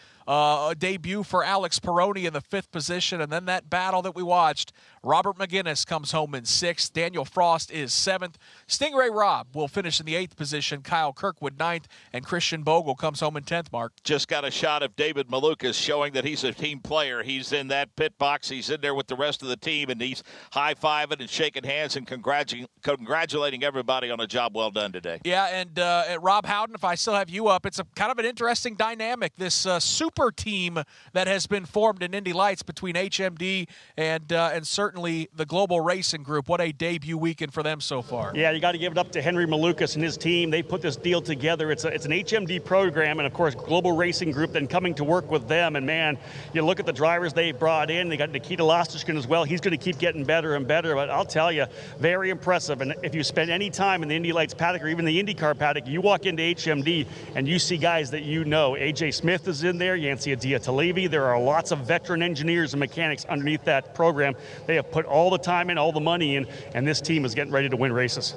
debut for Alex Peroni in the 5th position. And then that battle that we watched, Robert McGinnis comes home in 6th. Daniel Frost is 7th. Stingray Robb will finish in the 8th position. Kyle Kirkwood 9th. And Christian Bogle comes home in 10th, Mark. Just got a shot of David Malukas showing that he's a team player. He's in that pit box. He's in there with the rest of the team, and he's high-fiving and shaking hands and congratulating everybody on a job well done today. Yeah, and Rob Howden, if I still have you up, it's a kind of an interesting dynamic, this super team that has been formed in Indy Lights between HMD and certainly the Global Racing Group. What a debut weekend for them so far. Yeah, you got to give it up to Henry Malukas and his team. They put this deal together. It's an HMD program, and of course Global Racing Group then coming to work with them. And man, you look at the drivers they brought in. They got Nikita Lostishkin as well. He's going to keep getting better and better. But I'll tell you, very impressive. And if you spend any time in the Indy Lights paddock or even the IndyCar paddock, you walk into HMD and you see guys that you know. AJ Smith is in there. Yancey Adia-Talevi. There are lots of veteran engineers and mechanics underneath that program. They have put all the time in, all the money in, and this team is getting ready to win races.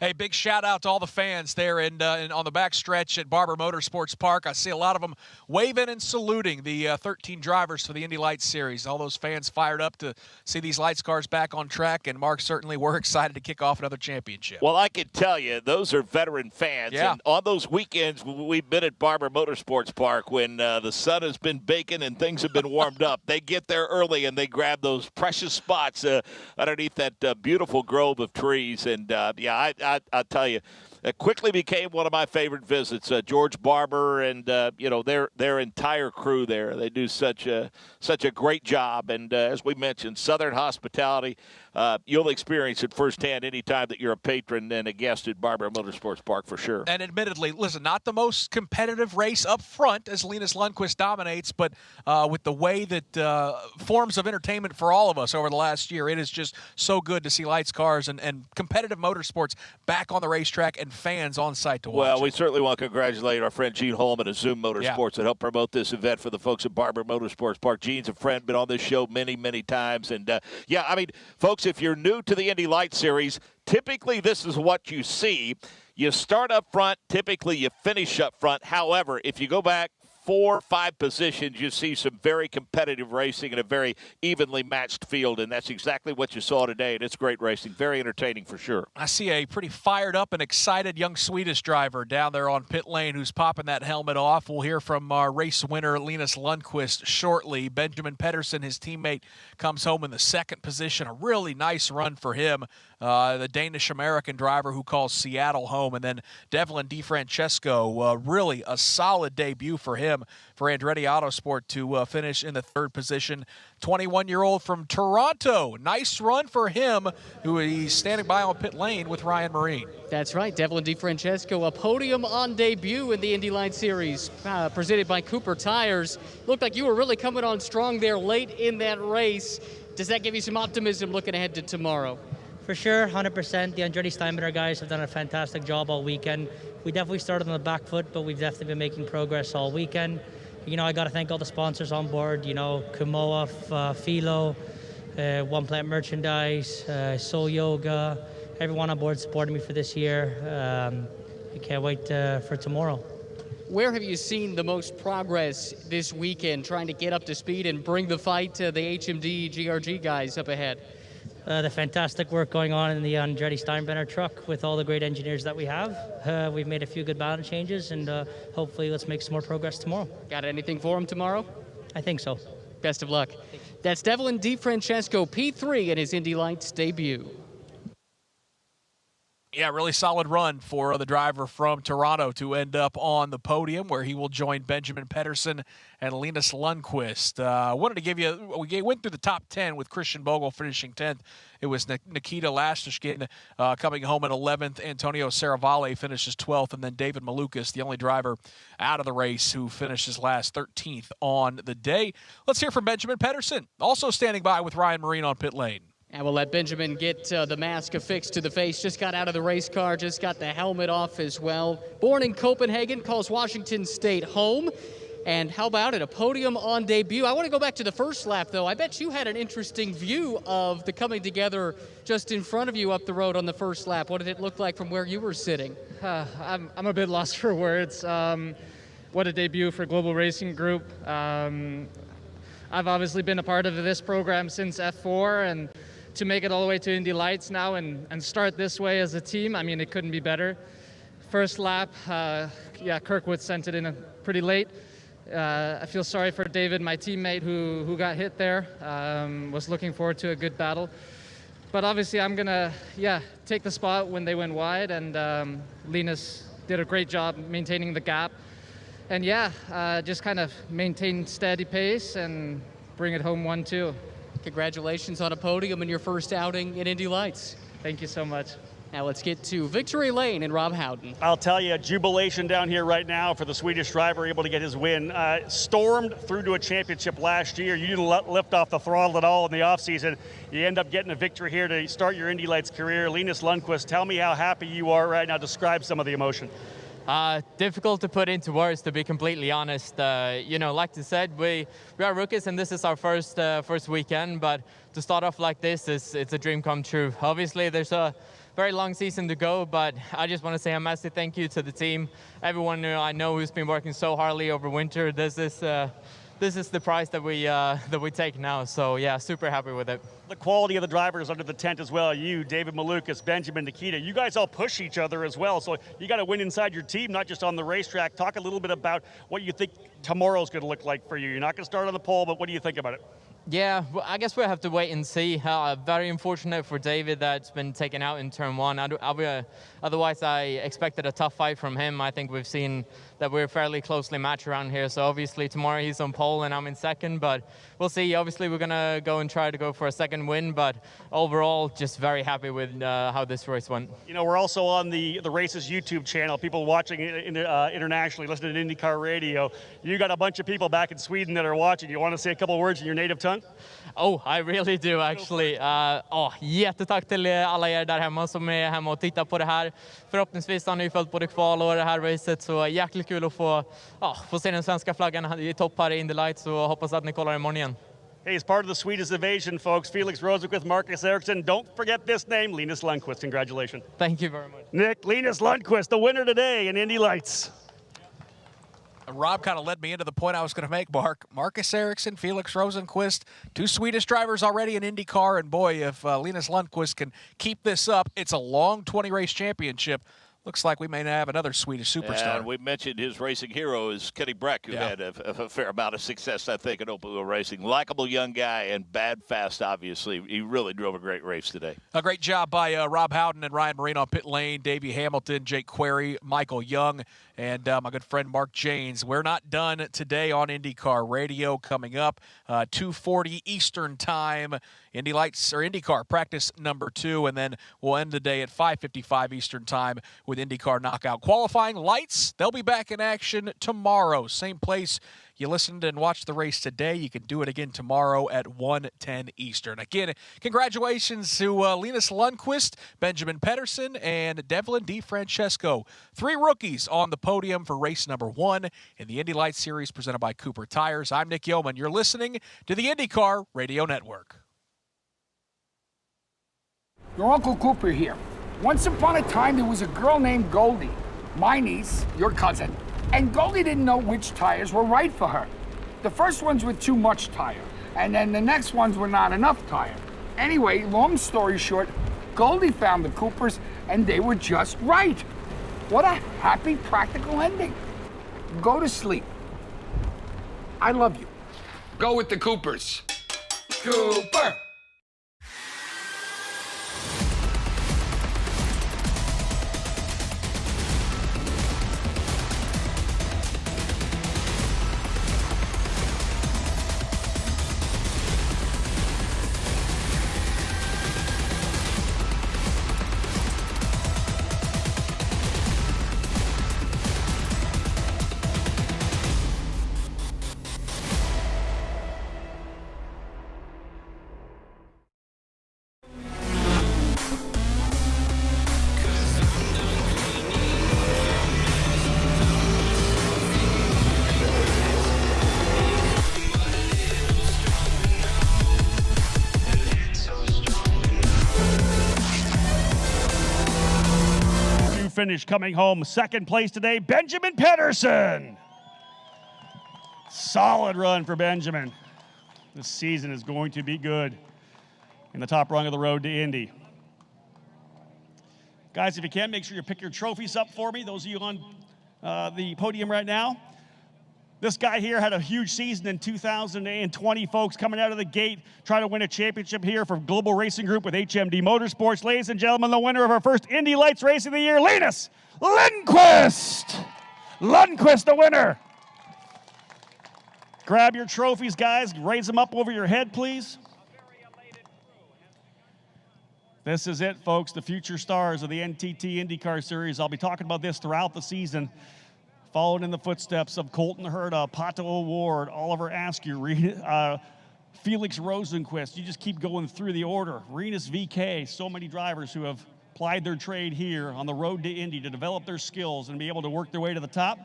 Hey, big shout out to all the fans there on the back stretch at Barber Motorsports Park. I see a lot of them waving and saluting the 13 drivers for the Indy Lights Series. All those fans fired up to see these Lights cars back on track, and Mark, certainly we're excited to kick off another championship. Well, I can tell you, those are veteran fans. Yeah. And on those weekends we've been at Barber Motorsports Park when the sun has been baking and things have been warmed up, they get there early and they grab those precious spots underneath that beautiful grove of trees. And, I tell you, It quickly became one of my favorite visits. George Barber and their entire crew there. They do such a great job. And as we mentioned, Southern hospitality. You'll experience it firsthand anytime that you're a patron and a guest at Barber Motorsports Park for sure. And admittedly, listen, not the most competitive race up front as Linus Lundqvist dominates, but with the way that forms of entertainment for all of us over the last year, it is just so good to see lights, cars, and competitive motorsports back on the racetrack and fans on site to watch. Well, we certainly want to congratulate our friend Gene Holman at Zoom Motorsports that helped promote this event for the folks at Barber Motorsports Park. Gene's a friend, been on this show many, many times. And, folks, if you're new to the Indy Lights Series, typically this is what you see. You start up front. Typically you finish up front. However, if you go back 4 or 5 positions, you see some very competitive racing and a very evenly matched field, and that's exactly what you saw today, and it's great racing. Very entertaining for sure. I see a pretty fired up and excited young Swedish driver down there on pit lane who's popping that helmet off. We'll hear from our race winner, Linus Lundqvist, shortly. Benjamin Patterson, his teammate, comes home in the 2nd position. A really nice run for him. The Danish-American driver who calls Seattle home. And then Devlin DiFrancesco, really a solid debut for him, for Andretti Autosport to finish in the 3rd position. 21-year-old from Toronto. Nice run for him, who he's standing by on pit lane with Ryan Marine. That's right, Devlin DiFrancesco, a podium on debut in the Indy Lights Series, presented by Cooper Tires. Looked like you were really coming on strong there late in that race. Does that give you some optimism looking ahead to tomorrow? For sure, 100%. The Andretti Steinbrenner guys have done a fantastic job all weekend. We definitely started on the back foot, but we've definitely been making progress all weekend. I got to thank all the sponsors on board, Kumoa, Philo, One Plant Merchandise, Soul Yoga, everyone on board supported me for this year. I can't wait for tomorrow. Where have you seen the most progress this weekend, trying to get up to speed and bring the fight to the HMD GRG guys up ahead? The fantastic work going on in the Andretti Steinbrenner truck with all the great engineers that we have. We've made a few good balance changes, and hopefully let's make some more progress tomorrow. Got anything for him tomorrow? I think so. Best of luck. That's Devlin DiFrancesco, P3 in his Indy Lights debut. Yeah, really solid run for the driver from Toronto to end up on the podium, where he will join Benjamin Patterson and Linus Lundqvist. Wanted to give you, we went through the top 10 with Christian Bogle finishing 10th. It was Nikita Lashishkin coming home in 11th. Antonio Serravalle finishes 12th, and then David Malukas, the only driver out of the race who finishes last, 13th on the day. Let's hear from Benjamin Patterson, also standing by with Ryan Marine on pit lane. And we'll let Benjamin get the mask affixed to the face. Just got out of the race car, just got the helmet off as well. Born in Copenhagen, calls Washington State home. And how about it, a podium on debut? I want to go back to the first lap, though. I bet you had an interesting view of the coming together just in front of you up the road on the first lap. What did it look like from where you were sitting? I'm a bit lost for words. What a debut for Global Racing Group. I've obviously been a part of this program since F4, and to make it all the way to Indy Lights now and start this way as a team, I mean, it couldn't be better. First lap, Kirkwood sent it in pretty late. I feel sorry for David, my teammate, who got hit there. Was looking forward to a good battle. But obviously I'm gonna, take the spot when they went wide, and Linus did a great job maintaining the gap. And just kind of maintain steady pace and bring it home 1-2. Congratulations on a podium in your first outing in Indy Lights. Thank you so much. Now let's get to Victory Lane and Rob Howden. I'll tell you, jubilation down here right now for the Swedish driver able to get his win. Stormed through to a championship last year. You didn't lift off the throttle at all in the offseason. You end up getting a victory here to start your Indy Lights career. Linus Lundqvist, tell me how happy you are right now. Describe some of the emotion. Difficult to put into words, to be completely honest. Like you said, we are rookies and this is our first weekend, but to start off like this, it's a dream come true. Obviously, there's a very long season to go, but I just want to say a massive thank you to the team. Everyone I know who's been working so hard over winter. This is the prize that we take now. So yeah, super happy with it. The quality of the drivers under the tent as well. You, David Malukas, Benjamin, Nikita, you guys all push each other as well. So you got to win inside your team, not just on the racetrack. Talk a little bit about what you think tomorrow's going to look like for you. You're not going to start on the pole, but what do you think about it? Yeah, well, I guess we'll have to wait and see. Very unfortunate for David that's been taken out in turn one. Otherwise, I expected a tough fight from him. I think we've seen that we're fairly closely matched around here. So obviously tomorrow he's on pole and I'm in second, but we'll see. Obviously we're going to go and try to go for a second win, but overall just very happy with how this race went. You know, we're also on the Races YouTube channel. People watching internationally, listening to IndyCar radio. You got a bunch of people back in Sweden that are watching. You want to say a couple words in your native tongue? Oh, I really do actually. Jättetack till alla er där hemma som är hemma och tittar på det här. Förhoppningsvis har ni följt både kval och det här racet, så jäkligt kul att få se den svenska flaggan i topp här i Indy Lights, och hoppas att ni kollar imorgon igen. Hey, as part of the Swedish invasion, folks, Felix Rosenqvist, Marcus Ericsson. Don't forget this name, Linus Lundqvist. Congratulations. Thank you very much. Nick, Linus Lundqvist, the winner today in Indy Lights. Rob kind of led me into the point I was going to make, Mark. Marcus Ericsson, Felix Rosenqvist, 2 Swedish drivers already in IndyCar, and boy, if Linus Lundqvist can keep this up, it's a long 20-race championship. Looks like we may have another Swedish superstar. And we mentioned his racing hero is Kenny Breck, who had a fair amount of success, I think, in open wheel racing. Likeable young guy and bad fast, obviously. He really drove a great race today. A great job by Rob Howden and Ryan Marino on pit lane, Davey Hamilton, Jake Query, Michael Young, and my good friend Mark Janes. We're not done today on IndyCar Radio. Coming up, 2:40 Eastern Time, Indy Lights or IndyCar practice number 2, and then we'll end the day at 5:55 Eastern Time with IndyCar Knockout qualifying. Lights, they'll be back in action tomorrow. Same place you listened and watched the race today. You can do it again tomorrow at 1:10 Eastern. Again, congratulations to Linus Lundqvist, Benjamin Patterson, and Devlin DeFrancesco. 3 rookies on the podium for race number 1 in the Indy Lights Series presented by Cooper Tires. I'm Nick Yeoman. You're listening to the IndyCar Radio Network. Your Uncle Cooper here. Once upon a time, there was a girl named Goldie, my niece, your cousin, and Goldie didn't know which tires were right for her. The first ones were too much tire, and then the next ones were not enough tire. Anyway, long story short, Goldie found the Coopers, and they were just right. What a happy, practical ending. Go to sleep. I love you. Go with the Coopers. Cooper! Finish coming home second place today, Benjamin Patterson. Solid run for Benjamin. This season is going to be good in the top rung of the road to Indy. Guys, if you can, make sure you pick your trophies up for me, those of you on the podium right now. This guy here had a huge season in 2020, folks, coming out of the gate, trying to win a championship here for Global Racing Group with HMD Motorsports. Ladies and gentlemen, the winner of our first Indy Lights race of the year, Linus Lundqvist. Lundqvist, the winner. Grab your trophies, guys. Raise them up over your head, please. This is it, folks, the future stars of the NTT IndyCar Series. I'll be talking about this throughout the season. Followed in the footsteps of Colton Herta, Pato O'Ward, Oliver Askew, Felix Rosenqvist. You just keep going through the order. Rinus VK, so many drivers who have plied their trade here on the road to Indy to develop their skills and be able to work their way to the top.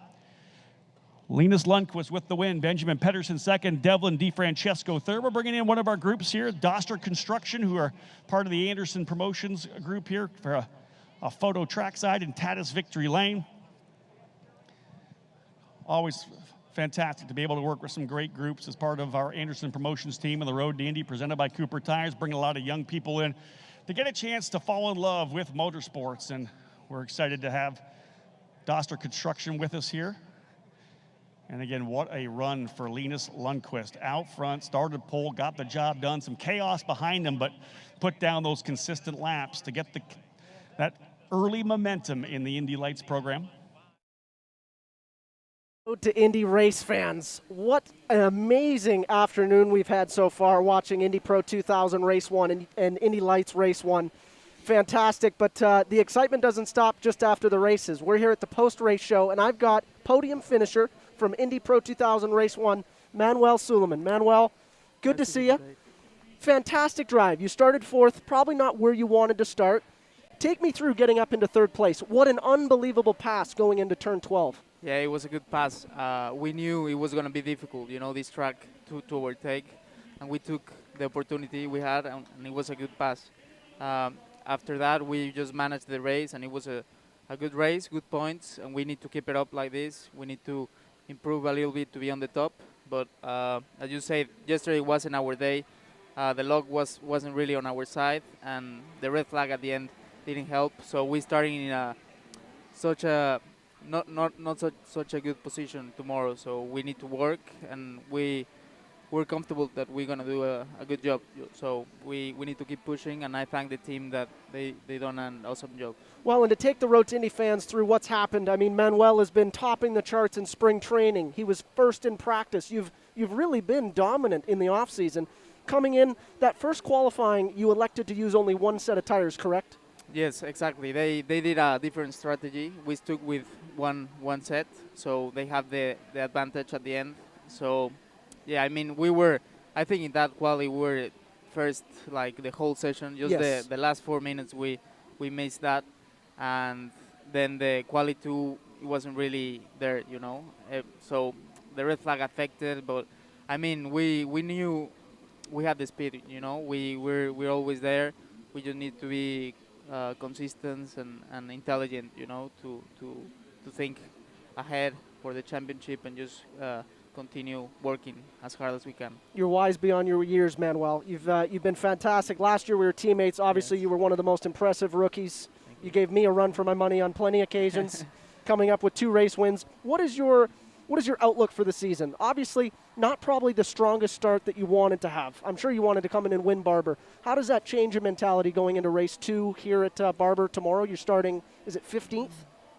Linus Lundqvist with the win, Benjamin Patterson second, Devlin DeFrancesco third. We're bringing in one of our groups here, Doster Construction, who are part of the Anderson Promotions group here for a photo trackside in Tatis Victory Lane. Always fantastic to be able to work with some great groups as part of our Anderson Promotions team on the road to Indy, presented by Cooper Tires, bringing a lot of young people in to get a chance to fall in love with motorsports. And we're excited to have Doster Construction with us here. And again, what a run for Linus Lundqvist. Out front, started pole, got the job done. Some chaos behind him, but put down those consistent laps to get that early momentum in the Indy Lights program. To Indy race fans, what an amazing afternoon we've had so far watching Indy Pro 2000 Race 1 and Indy Lights Race 1. Fantastic, but the excitement doesn't stop just after the races. We're here at the post-race show, and I've got podium finisher from Indy Pro 2000 Race 1, Manuel Suleiman. Manuel, good to see you. Fantastic drive. You started fourth, probably not where you wanted to start. Take me through getting up into third place. What an unbelievable pass going into turn 12. Yeah, it was a good pass. We knew it was going to be difficult, this track to overtake, and we took the opportunity we had, and it was a good pass. After that, we just managed the race, and it was a good race, good points, and we need to keep it up like this. We need to improve a little bit to be on the top, but as you said, yesterday wasn't our day. The luck wasn't really on our side, and the red flag at the end didn't help. So we started in such a such a good position tomorrow. So we need to work, and we're comfortable that we're gonna do a good job. So we need to keep pushing, and I thank the team that they done an awesome job. Well, and to take the Road to Indy fans through what's happened, I mean, Manuel has been topping the charts in spring training. He was first in practice. You've really been dominant in the off season. Coming in, that first qualifying, you elected to use only one set of tires, correct? Yes, exactly. They did a different strategy. We stuck with one set, so they have the advantage at the end. So, yeah, I mean, I think in that quali we were first, like, the whole session. Just yes. the last 4 minutes we missed that. And then the quali 2 wasn't really there, So the red flag affected, but, I mean, we knew we had the speed, we're always there. We just need to be consistent and intelligent, to think ahead for the championship and just continue working as hard as we can. You're wise beyond your years, Manuel. You've been fantastic. Last year we were teammates. Obviously, yes. You were one of the most impressive rookies. You gave me a run for my money on plenty of occasions, coming up with 2 race wins. What is your outlook for the season? Obviously, not probably the strongest start that you wanted to have. I'm sure you wanted to come in and win Barber. How does that change your mentality going into race 2 here at Barber tomorrow? You're starting, is it 15th?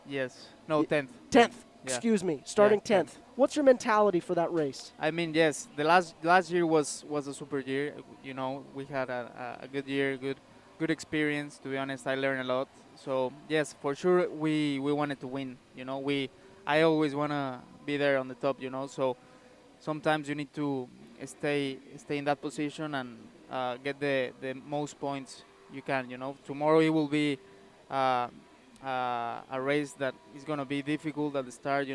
Yes. No, 10th. 10th. Yeah. Excuse me. Starting 10th. What's your mentality for that race? I mean, yes, the last year was a super year. We had a good year, good experience. To be honest, I learned a lot. So, yes, for sure, we wanted to win. I always want to be there on the top, so sometimes you need to stay in that position and get the most points you can, Tomorrow it will be a race that is going to be difficult at the start,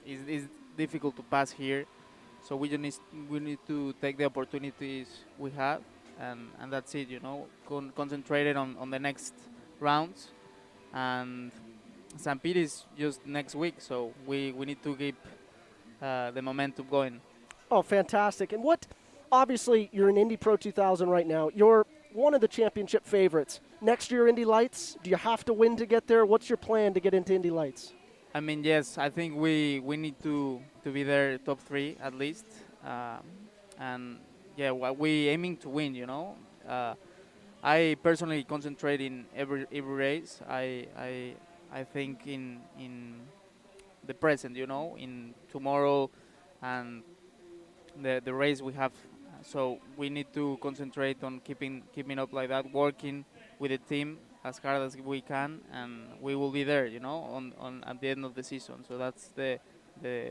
It's difficult to pass here, so we need to take the opportunities we have, and that's it, concentrated on the next rounds, and St. Pete is just next week, so we need to keep the momentum going. Oh, fantastic. And obviously, you're in Indy Pro 2000 right now. You're one of the championship favorites. Next year, Indy Lights, do you have to win to get there? What's your plan to get into Indy Lights? I mean, yes, I think we need to be there top 3 at least. And, yeah, we aiming to win, I personally concentrate in every race. I think in the present, in tomorrow and the race we have. So we need to concentrate on keeping up like that, working with the team as hard as we can, and we will be there, on at the end of the season. So that's the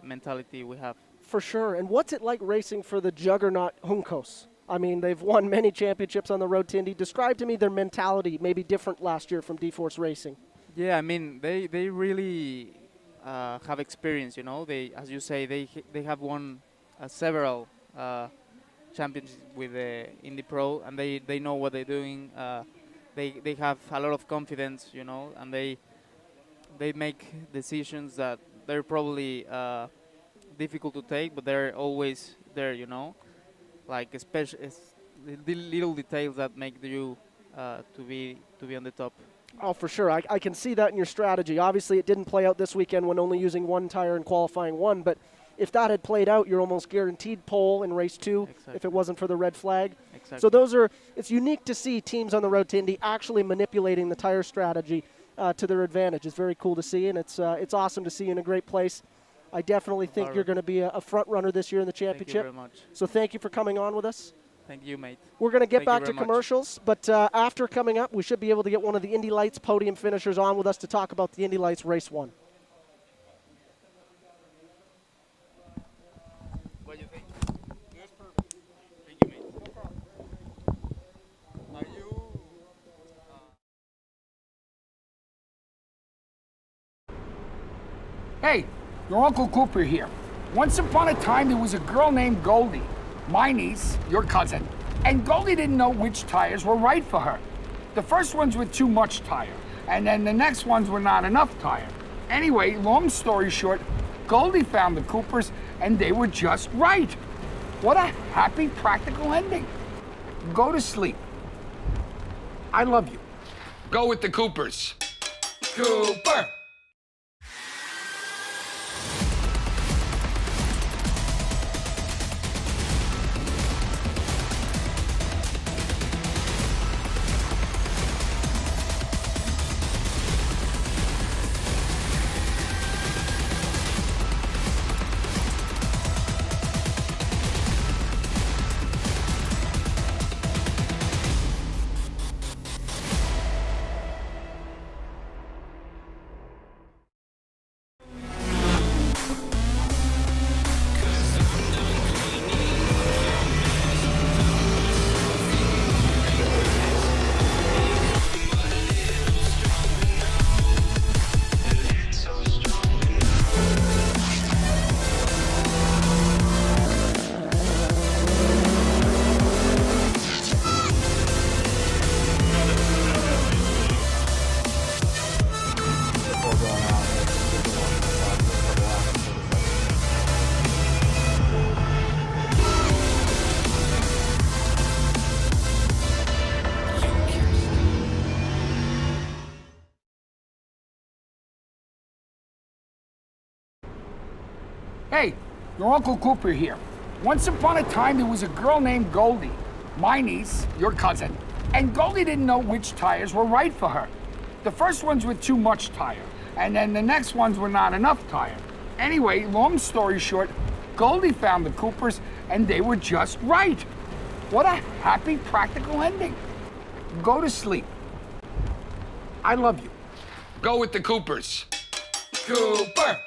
mentality we have. For sure. And what's it like racing for the juggernaut Juncos? I mean, they've won many championships on the road to Indy. Describe to me their mentality, maybe different last year from D-Force Racing. Yeah, I mean, they really have experience, They, as you say, they have won several championships with the Indy Pro, and they know what they're doing. They have a lot of confidence, and they make decisions that they're probably difficult to take, but they're always there, Like the little details that make you to be on the top. Oh, for sure. I can see that in your strategy. Obviously, it didn't play out this weekend when only using one tire and qualifying 1, but if that had played out, you're almost guaranteed pole in race 2 if it wasn't for the red flag. Exactly. So it's unique to see teams on the road to Indy actually manipulating the tire strategy to their advantage. It's very cool to see, and it's awesome to see you in a great place. I definitely think you're going to be a front runner this year in the championship. Thank you very much. So thank you for coming on with us. Thank you, mate. We're going to get Thank you back to very much. commercials, but after coming up, we should be able to get one of the Indy Lights podium finishers on with us to talk about the Indy Lights Race 1. What do you think? That's perfect. Thank you, mate. No problem. Are you... Hey, your Uncle Cooper here. Once upon a time, there was a girl named Goldie, my niece, your cousin, and Goldie didn't know which tires were right for her. The first ones were too much tire, and then the next ones were not enough tire. Anyway, long story short, Goldie found the Coopers, and they were just right. What a happy, practical ending. Go to sleep. I love you. Go with the Coopers. Cooper! Hey, your Uncle Cooper here. Once upon a time, there was a girl named Goldie, my niece, your cousin, and Goldie didn't know which tires were right for her. The first ones were too much tire, and then the next ones were not enough tire. Anyway, long story short, Goldie found the Coopers, and they were just right. What a happy, practical ending. Go to sleep. I love you. Go with the Coopers. Cooper!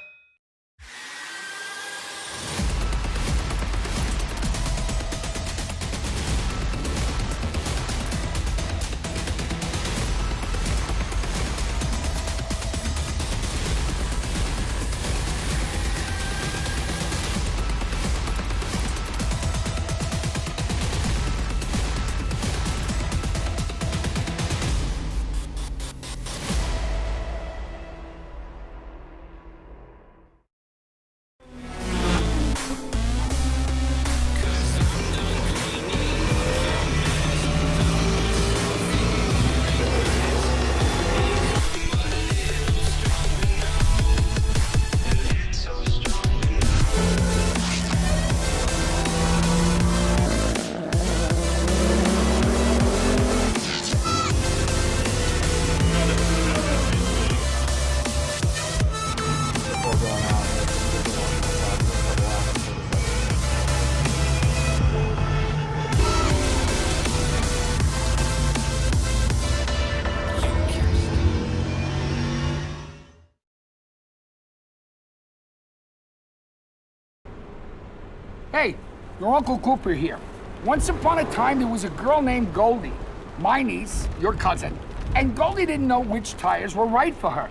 Hey, your Uncle Cooper here. Once upon a time, there was a girl named Goldie, my niece, your cousin, and Goldie didn't know which tires were right for her.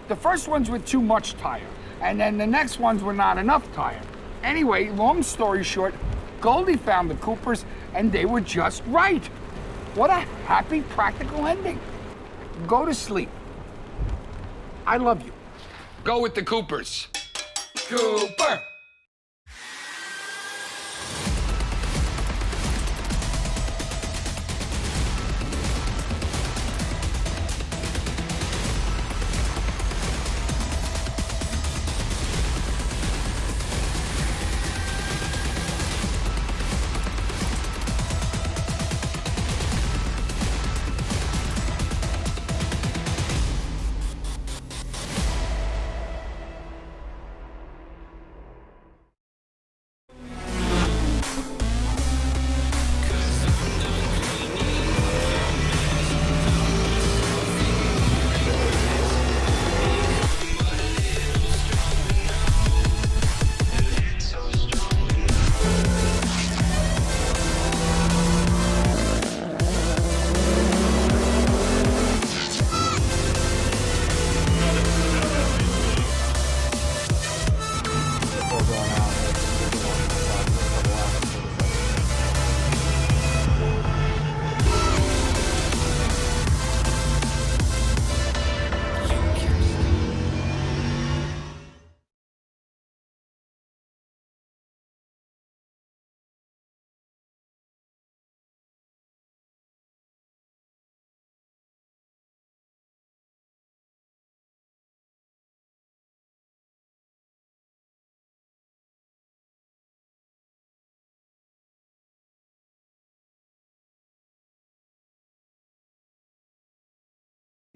The first ones were too much tire, and then the next ones were not enough tire. Anyway, long story short, Goldie found the Coopers, and they were just right. What a happy, practical ending. Go to sleep. I love you. Go with the Coopers. Cooper!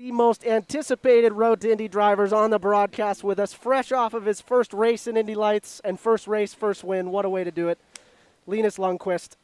The most anticipated Road to Indy drivers on the broadcast with us, fresh off of his first race in Indy Lights and first race, first win. What a way to do it. Linus Lundqvist,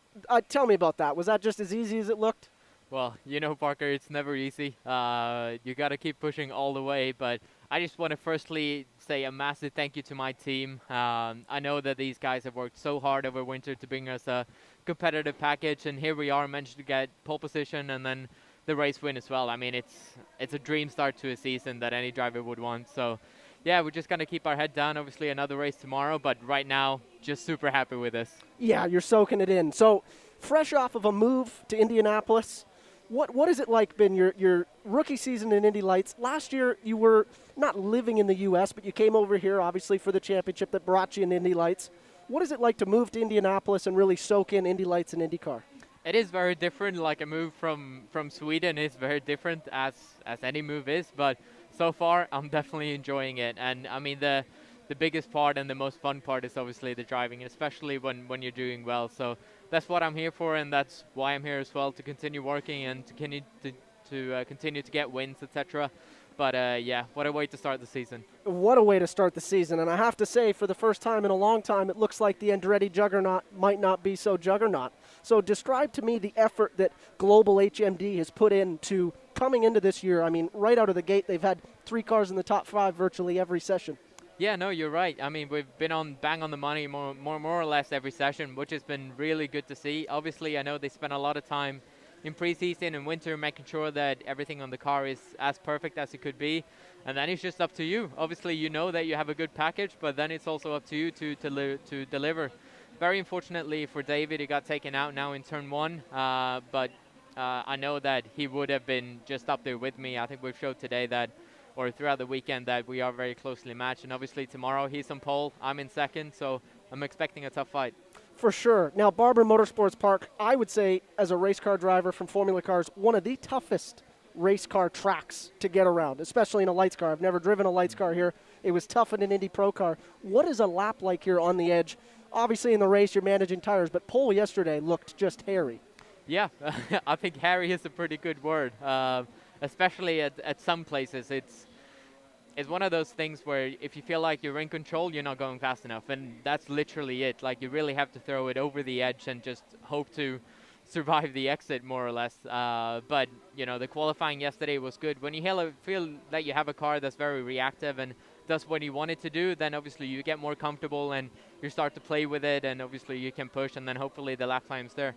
tell me about that. Was that just as easy as it looked? Well, you know, Parker, it's never easy. You got to keep pushing all the way. But I just want to firstly say a massive thank you to my team. I know that these guys have worked so hard over winter to bring us a competitive package. And here we are, managed to get pole position and then the race win as well. I mean, it's a dream start to a season that any driver would want. So, yeah, we're just going to keep our head down. Obviously, another race tomorrow. But right now, just super happy with this. Yeah, you're soaking it in. So, fresh off of a move to Indianapolis, what is it like been your rookie season in Indy Lights? Last year, you were not living in the U.S., but you came over here, obviously, for the championship that brought you in Indy Lights. What is it like to move to Indianapolis and really soak in Indy Lights and IndyCar? It is very different. Like a move from Sweden is very different as any move is. But so far, I'm definitely enjoying it. And I mean, the biggest part and the most fun part is obviously the driving, especially when you're doing well. So that's what I'm here for, and that's why I'm here as well, to continue working and to continue to get wins, etc. But yeah, what a way to start the season. What a way to start the season. And I have to say, for the first time in a long time, it looks like the Andretti juggernaut might not be so juggernaut. So describe to me the effort that Global HMD has put into coming into this year. I mean, right out of the gate, they've had 3 cars in the top 5 virtually every session. Yeah, no, you're right. I mean, we've been bang on the money more or less every session, which has been really good to see. Obviously, I know they spent a lot of time in preseason and winter making sure that everything on the car is as perfect as it could be. And then it's just up to you. Obviously, you know that you have a good package, but then it's also up to you to deliver. Very unfortunately for David, he got taken out now in turn 1, but I know that he would have been just up there with me. I think we've showed today that, or throughout the weekend, that we are very closely matched. And obviously tomorrow he's on pole, I'm in second, so I'm expecting a tough fight. For sure. Now, Barber Motorsports Park, I would say, as a race car driver from Formula Cars, one of the toughest race car tracks to get around, especially in a lights car. I've never driven a lights car here. It was tough in an Indy Pro car. What is a lap like here on the edge? Obviously, in the race, you're managing tires, but pole yesterday looked just hairy. Yeah, I think hairy is a pretty good word, especially at some places. It's one of those things where if you feel like you're in control, you're not going fast enough, and that's literally it. Like, you really have to throw it over the edge and just hope to survive the exit, more or less. But, you know, the qualifying yesterday was good. When you feel that you have a car that's very reactive and does what you want it to do, then obviously you get more comfortable and you start to play with it, and obviously you can push, and then hopefully the lap time's there.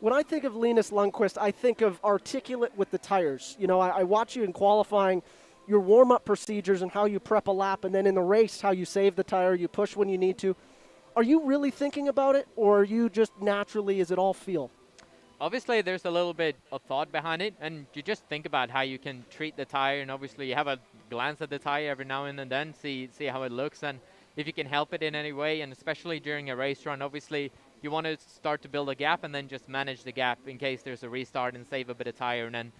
When I think of Linus Lundqvist, I think of articulate with the tires. You know, I watch you in qualifying, your warm-up procedures and how you prep a lap, and then in the race, how you save the tire, you push when you need to. Are you really thinking about it, or are you just naturally, is it all feel? Obviously, there's a little bit of thought behind it, and you just think about how you can treat the tire, and obviously you have a glance at the tire every now and then, see how it looks, and if you can help it in any way, and especially during a race run, obviously you want to start to build a gap and then just manage the gap in case there's a restart and save a bit of tire and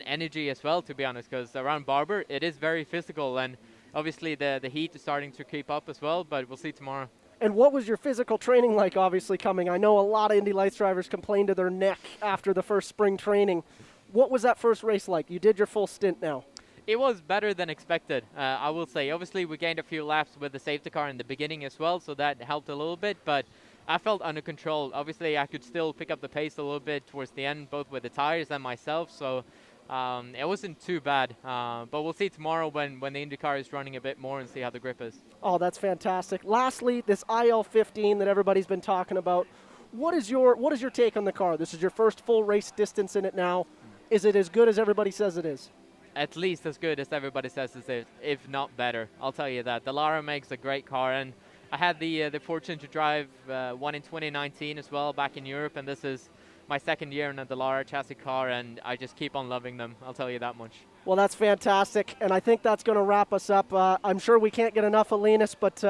energy as well, to be honest, because around Barber, it is very physical, and obviously the heat is starting to creep up as well, but we'll see tomorrow. And what was your physical training like, obviously, coming? I know a lot of Indy Lights drivers complained to their neck after the first spring training. What was that first race like? You did your full stint now. It was better than expected, I will say. Obviously, we gained a few laps with the safety car in the beginning as well, so that helped a little bit, but I felt under control. Obviously, I could still pick up the pace a little bit towards the end, both with the tires and myself, so it wasn't too bad. But we'll see tomorrow when the IndyCar is running a bit more and see how the grip is. Oh, that's fantastic. Lastly, this IL-15 that everybody's been talking about, what is your take on the car? This is your first full race distance in it now. Is it as good as everybody says it is? At least as good as everybody says it is, if not better. I'll tell you that. The Lara makes a great car, and I had the fortune to drive one in 2019 as well back in Europe, and this is my second year in a Dallara chassis car, and I just keep on loving them. I'll tell you that much. Well, that's fantastic, and I think that's going to wrap us up. I'm sure we can't get enough of Linus, but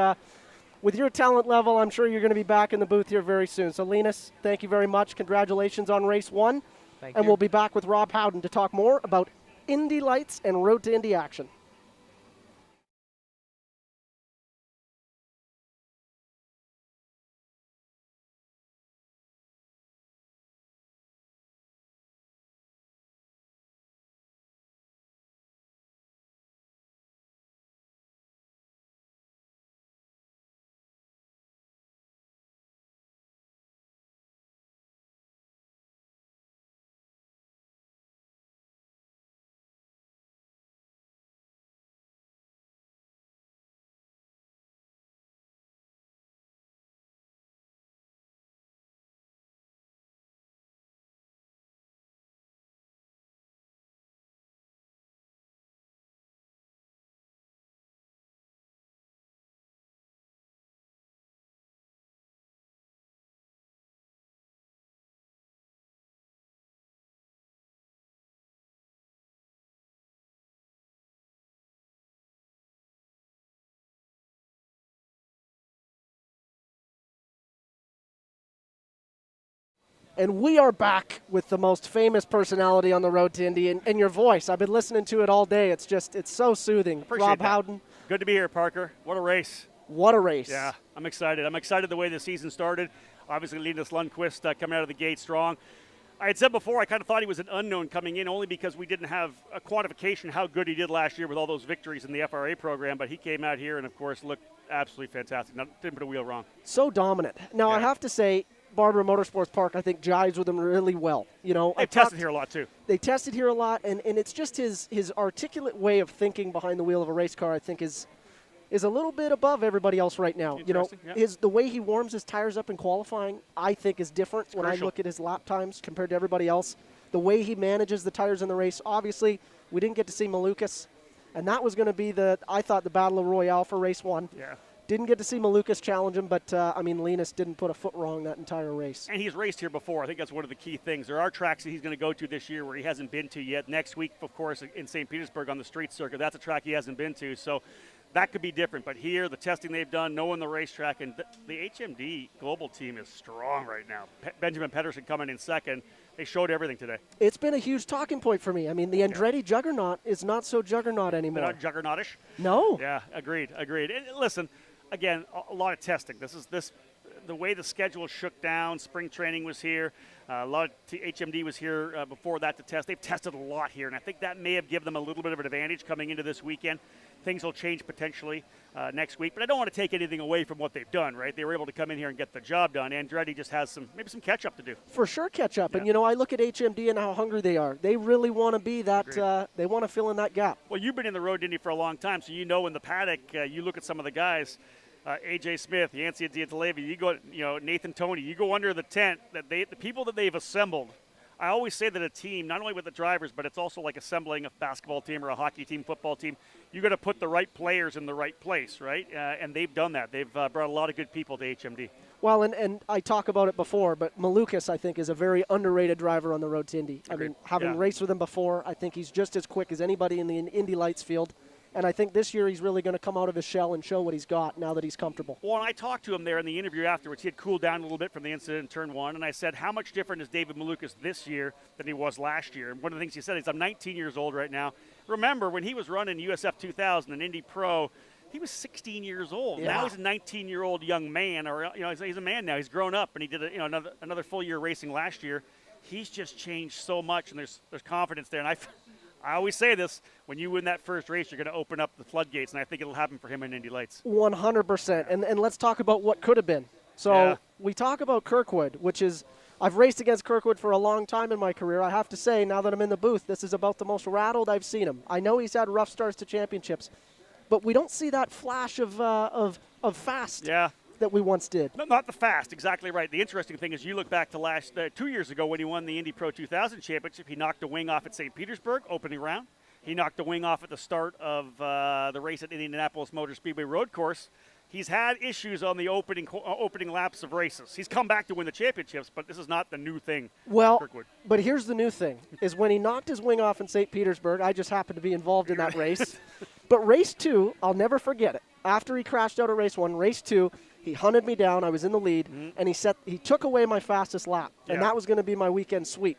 with your talent level, I'm sure you're going to be back in the booth here very soon. So, Linus, thank you very much. Congratulations on race 1. Thank you. you. We'll be back with Rob Howden to talk more about Indy Lights and Road to Indy action. And we are back with the most famous personality on the road to Indy, and your voice. I've been listening to it all day. It's so soothing. Appreciate Rob that. Howden. Good to be here, Parker. What a race. What a race. Yeah, I'm excited. I'm excited the way the season started. Obviously, Linus Lundqvist coming out of the gate strong. I had said before I kind of thought he was an unknown coming in only because we didn't have a quantification how good he did last year with all those victories in the FRA program, but he came out here and, of course, looked absolutely fantastic. Didn't put a wheel wrong. So dominant. Now, I have to say, Barber Motorsports Park, I think, jives with him really well. You know, They've tested here a lot, too. They tested here a lot, and it's just his articulate way of thinking behind the wheel of a race car, I think, is a little bit above everybody else right now. You know, the way he warms his tires up in qualifying, I think, is different when I look at his lap times compared to everybody else. The way he manages the tires in the race, obviously, we didn't get to see Malukas, and that was going to be I thought, the battle royale for race one. Yeah. Didn't get to see Malukas challenge him, but, Linus didn't put a foot wrong that entire race. And he's raced here before. I think that's one of the key things. There are tracks that he's going to go to this year where he hasn't been to yet. Next week, of course, in St. Petersburg on the street circuit, that's a track he hasn't been to. So that could be different. But here, the testing they've done, knowing the racetrack, and the HMD global team is strong right now. Benjamin Patterson coming in second. They showed everything today. It's been a huge talking point for me. I mean, the Andretti juggernaut is not so juggernaut anymore. They're not juggernautish? No. Yeah, agreed. And listen, again, a lot of testing. The way the schedule shook down. Spring training was here. A lot of HMD was here before that to test. They've tested a lot here, and I think that may have given them a little bit of an advantage coming into this weekend. Things will change potentially next week, but I don't want to take anything away from what they've done, right? They were able to come in here and get the job done. Andretti just has maybe some catch-up to do. For sure catch-up, and, I look at HMD and how hungry they are. They really want to be that, they want to fill in that gap. Well, you've been in the road to Indy for a long time, so you know in the paddock, you look at some of the guys, AJ Smith, Yancey Diantalevi, you go, Nathan Toney, you go under the tent, the people that they've assembled. I always say that a team, not only with the drivers, but it's also like assembling a basketball team or a hockey team, football team. You got to put the right players in the right place, right? And they've done that. They've brought a lot of good people to HMD. Well, and I talk about it before, but Malukas, I think, is a very underrated driver on the road to Indy. Agreed. I mean, having raced with him before, I think he's just as quick as anybody in the Indy Lights field. And I think this year he's really going to come out of his shell and show what he's got now that he's comfortable. Well, and I talked to him there in the interview afterwards. He had cooled down a little bit from the incident in Turn 1, and I said, how much different is David Malukas this year than he was last year? And one of the things he said is, I'm 19 years old right now. Remember, when he was running USF 2000 and Indy Pro, he was 16 years old. Yeah. Now he's a 19-year-old young man, or he's a man now. He's grown up, and he did another full year racing last year. He's just changed so much, and there's confidence there. And I always say this, when you win that first race, you're going to open up the floodgates, and I think it'll happen for him in Indy Lights. 100%. And let's talk about what could have been. So we talk about Kirkwood, which is, I've raced against Kirkwood for a long time in my career. I have to say, now that I'm in the booth, this is about the most rattled I've seen him. I know he's had rough starts to championships, but we don't see that flash of fast that we once did. No, not the fast, exactly right. The interesting thing is you look back to 2 years ago when he won the Indy Pro 2000 Championship. He knocked a wing off at St. Petersburg, opening round. He knocked a wing off at the start of the race at Indianapolis Motor Speedway Road Course. He's had issues on the opening laps of races. He's come back to win the championships, but this is not the new thing. Well, Kirkwood. But here's the new thing, is when he knocked his wing off in St. Petersburg, I just happened to be involved in that race. But race 2, I'll never forget it. After he crashed out of race 1, race 2, he hunted me down. I was in the lead, and he took away my fastest lap, and that was going to be my weekend sweep.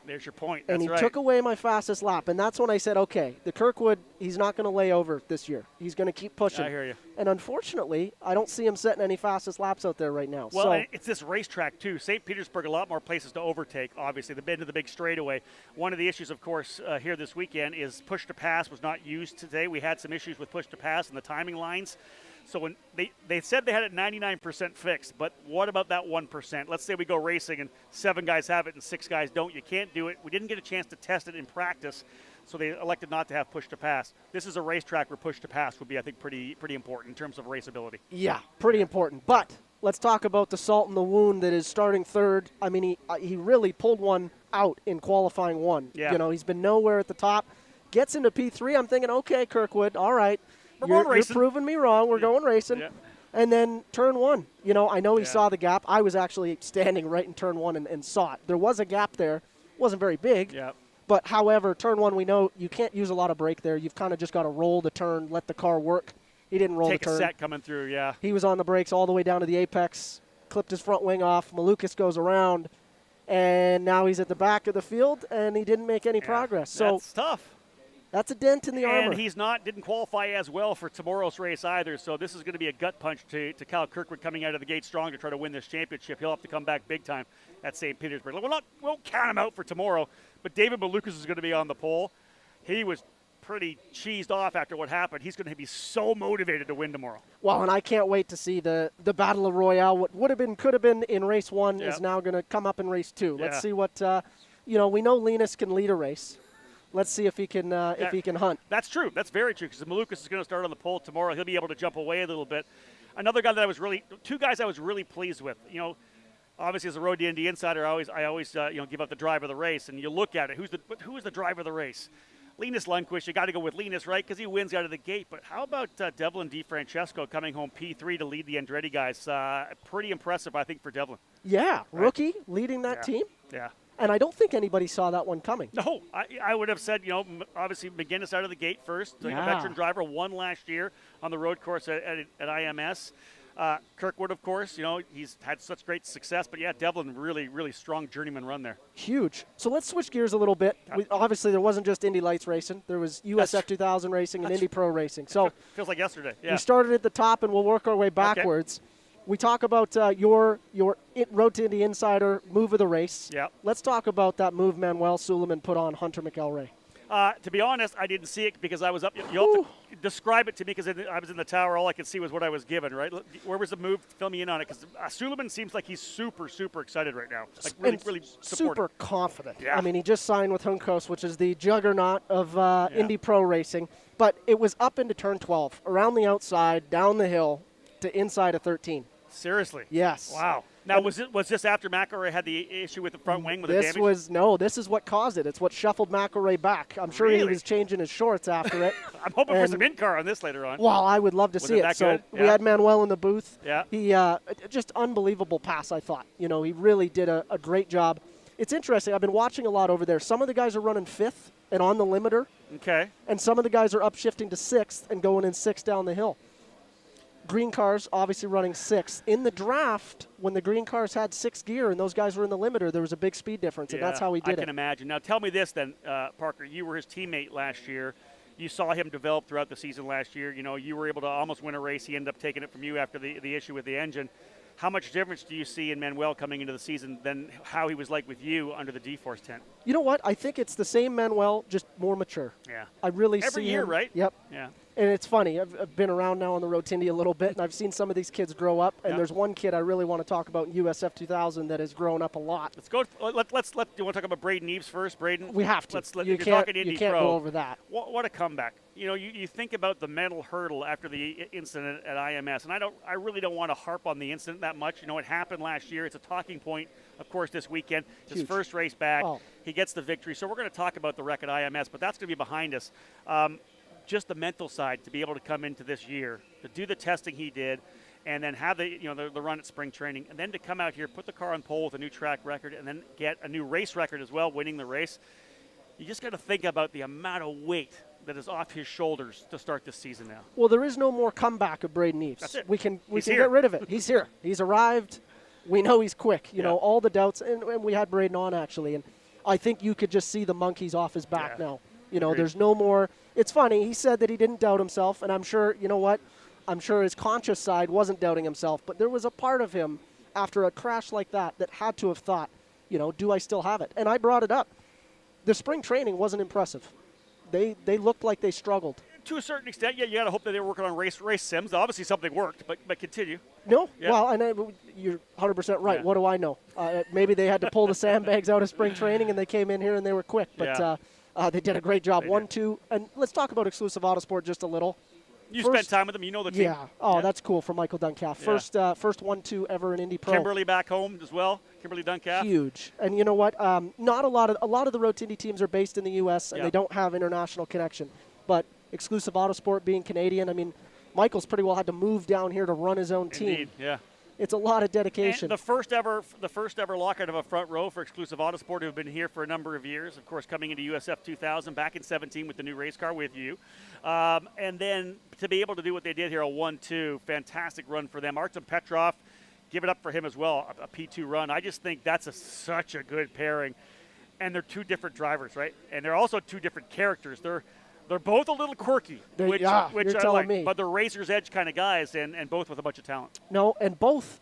There's your point. And he took away my fastest lap, and that's when I said, okay, the Kirkwood, he's not going to lay over this year. He's going to keep pushing. I hear you. And unfortunately, I don't see him setting any fastest laps out there right now. Well, so it's this racetrack, too. St. Petersburg, a lot more places to overtake, obviously. They've been to the big straightaway. One of the issues, of course, here this weekend is push to pass was not used today. We had some issues with push to pass and the timing lines. So when they said they had it 99% fixed, but what about that 1%? Let's say we go racing and 7 guys have it and 6 guys don't. You can't do it. We didn't get a chance to test it in practice, so they elected not to have push to pass. This is a racetrack where push to pass would be, I think, pretty important in terms of raceability. Yeah, pretty important. But let's talk about the salt in the wound that is starting third. I mean, he really pulled one out in qualifying 1. Yeah. He's been nowhere at the top. Gets into P3. I'm thinking, okay, Kirkwood, all right. You're proving me wrong. We're going racing. Yeah. And then turn 1. I know he saw the gap. I was actually standing right in turn 1 and saw it. There was a gap there. It wasn't very big. Yeah. But, however, turn 1, we know you can't use a lot of brake there. You've kind of just got to roll the turn, let the car work. He didn't roll the turn. Take a set coming through, yeah. He was on the brakes all the way down to the apex, clipped his front wing off. Malukas goes around. and now he's at the back of the field, and he didn't make any progress. So that's tough. That's a dent in the armor. And he's didn't qualify as well for tomorrow's race either, so this is going to be a gut punch to Kyle Kirkwood coming out of the gate strong to try to win this championship. He'll have to come back big time at St. Petersburg. We won't count him out for tomorrow, but David Malukas is going to be on the pole. He was pretty cheesed off after what happened. He's going to be so motivated to win tomorrow. Well, and I can't wait to see the Battle of Royale. What would have been, could have been in race 1 is now going to come up in race 2. Let's see what, we know Linus can lead a race. Let's see if he can hunt. That's true. That's very true, because Malukas is going to start on the pole tomorrow. He'll be able to jump away a little bit. Another guy that two guys I was really pleased with. Obviously as a Road to Indy insider, I always give up the driver of the race, and you look at it. Who is the driver of the race? Linus Lundqvist. You got to go with Linus, right? Because he wins out of the gate. But how about Devlin DiFrancesco coming home P3 to lead the Andretti guys? Pretty impressive, I think, for Devlin. Yeah, rookie leading that team. Yeah. And I don't think anybody saw that one coming. No, I would have said, obviously McGinnis out of the gate first. A veteran driver, won last year on the road course at IMS. Kirkwood, of course, he's had such great success. But, yeah, Devlin, really, really strong journeyman run there. Huge. So let's switch gears a little bit. Obviously, there wasn't just Indy Lights racing. There was USF 2000 racing and Indy Pro racing. So feels like yesterday. Yeah. We started at the top, and we'll work our way backwards. Okay. We talk about your Road to Indy Insider move of the race. Yeah. Let's talk about that move Manuel Suleiman put on Hunter McElroy. To be honest, I didn't see it because I was up. You'll have to describe it to me because I was in the tower. All I could see was what I was given, right? Where was the move? Fill me in on it, because Suleiman seems like he's super, super excited right now. Like really super confident. Yeah. I mean, he just signed with Juncos, which is the juggernaut of Indy Pro racing. But it was up into turn 12, around the outside, down the hill to inside of 13. Seriously? Yes. Wow. Now, was this after McElroy had the issue with the front wing with the damage? This is what caused it. It's what shuffled McElroy back. I'm sure he was changing his shorts after it. I'm hoping for some in-car on this later on. Well, I would love to see it. So we had Manuel in the booth. Yeah. He just unbelievable pass, I thought. He really did a great job. It's interesting. I've been watching a lot over there. Some of the guys are running 5th and on the limiter. Okay. And some of the guys are upshifting to 6th and going in 6th down the hill. Green cars obviously running 6th. In the draft, when the green cars had 6th gear and those guys were in the limiter, there was a big speed difference, and that's how he did it. I can imagine. Now, tell me this then, Parker. You were his teammate last year. You saw him develop throughout the season last year. You were able to almost win a race. He ended up taking it from you after the issue with the engine. How much difference do you see in Manuel coming into the season than how he was like with you under the D-Force tent? You know what? I think it's the same Manuel, just more mature. Yeah. I really see every year, him. Right? Yep. Yeah. And it's funny. I've been around now on the Road to Indy a little bit, and I've seen some of these kids grow up. And there's one kid I really want to talk about in USF 2000 that has grown up a lot. Let's go. Do you want to talk about Braden Eves first, Braden? We have to. You're talking Indy you can't Pro. go over that. What a comeback! You think about the mental hurdle after the incident at IMS, and I really don't want to harp on the incident that much. It happened last year. It's a talking point, of course, this weekend. His Huge. First race back. He gets the victory. So we're going to talk about the wreck at IMS, but that's going to be behind us. Just the mental side to be able to come into this year, to do the testing he did, and then have the run at spring training, and then to come out here, put the car on pole with a new track record, and then get a new race record as well, winning the race. You just got to think about the amount of weight that is off his shoulders to start this season now. Well, there is no more comeback of Braden Eves. That's it. We can get rid of it. He's here. He's arrived. We know he's quick. You know, all the doubts, and we had Braden on actually, and I think you could just see the monkeys off his back now. There's no more. It's funny. He said that he didn't doubt himself, and I'm sure, I'm sure his conscious side wasn't doubting himself, but there was a part of him after a crash like that had to have thought, do I still have it? And I brought it up. The spring training wasn't impressive. They looked like they struggled. To a certain extent, you got to hope that they were working on race sims. Obviously, something worked, but continue. No, well, and you're 100% right. Yeah. What do I know? Maybe they had to pull the sandbags out of spring training, and they came in here and they were quick. But they did a great job. 1-2, and let's talk about Exclusive Autosport just a little. You spent time with them. You know the team. Yeah. Oh, that's cool for Michael Duncalf. Yeah. First 1-2 ever in Indy Pro. Kimberly back home as well. Kimberly Duncalf. Huge. And you know what? Not a lot of the Road to Indy teams are based in the U.S. and they don't have international connection. But Exclusive Autosport being Canadian, I mean, Michael's pretty well had to move down here to run his own team. Indeed, yeah. It's a lot of dedication. And the first ever lockout of a front row for Exclusive Autosport, who have been here for a number of years. Of course, coming into USF 2000 back in 17 with the new race car with you, and then to be able to do what they did here, a 1-2, fantastic run for them. Artem Petrov give it up for him as well, a P2 run. I just think that's such a good pairing. And they're two different drivers, right? And they're also two different characters. They're both a little quirky, which you're I telling like, me. but they're razor's edge kind of guys, and both with a bunch of talent. No, and both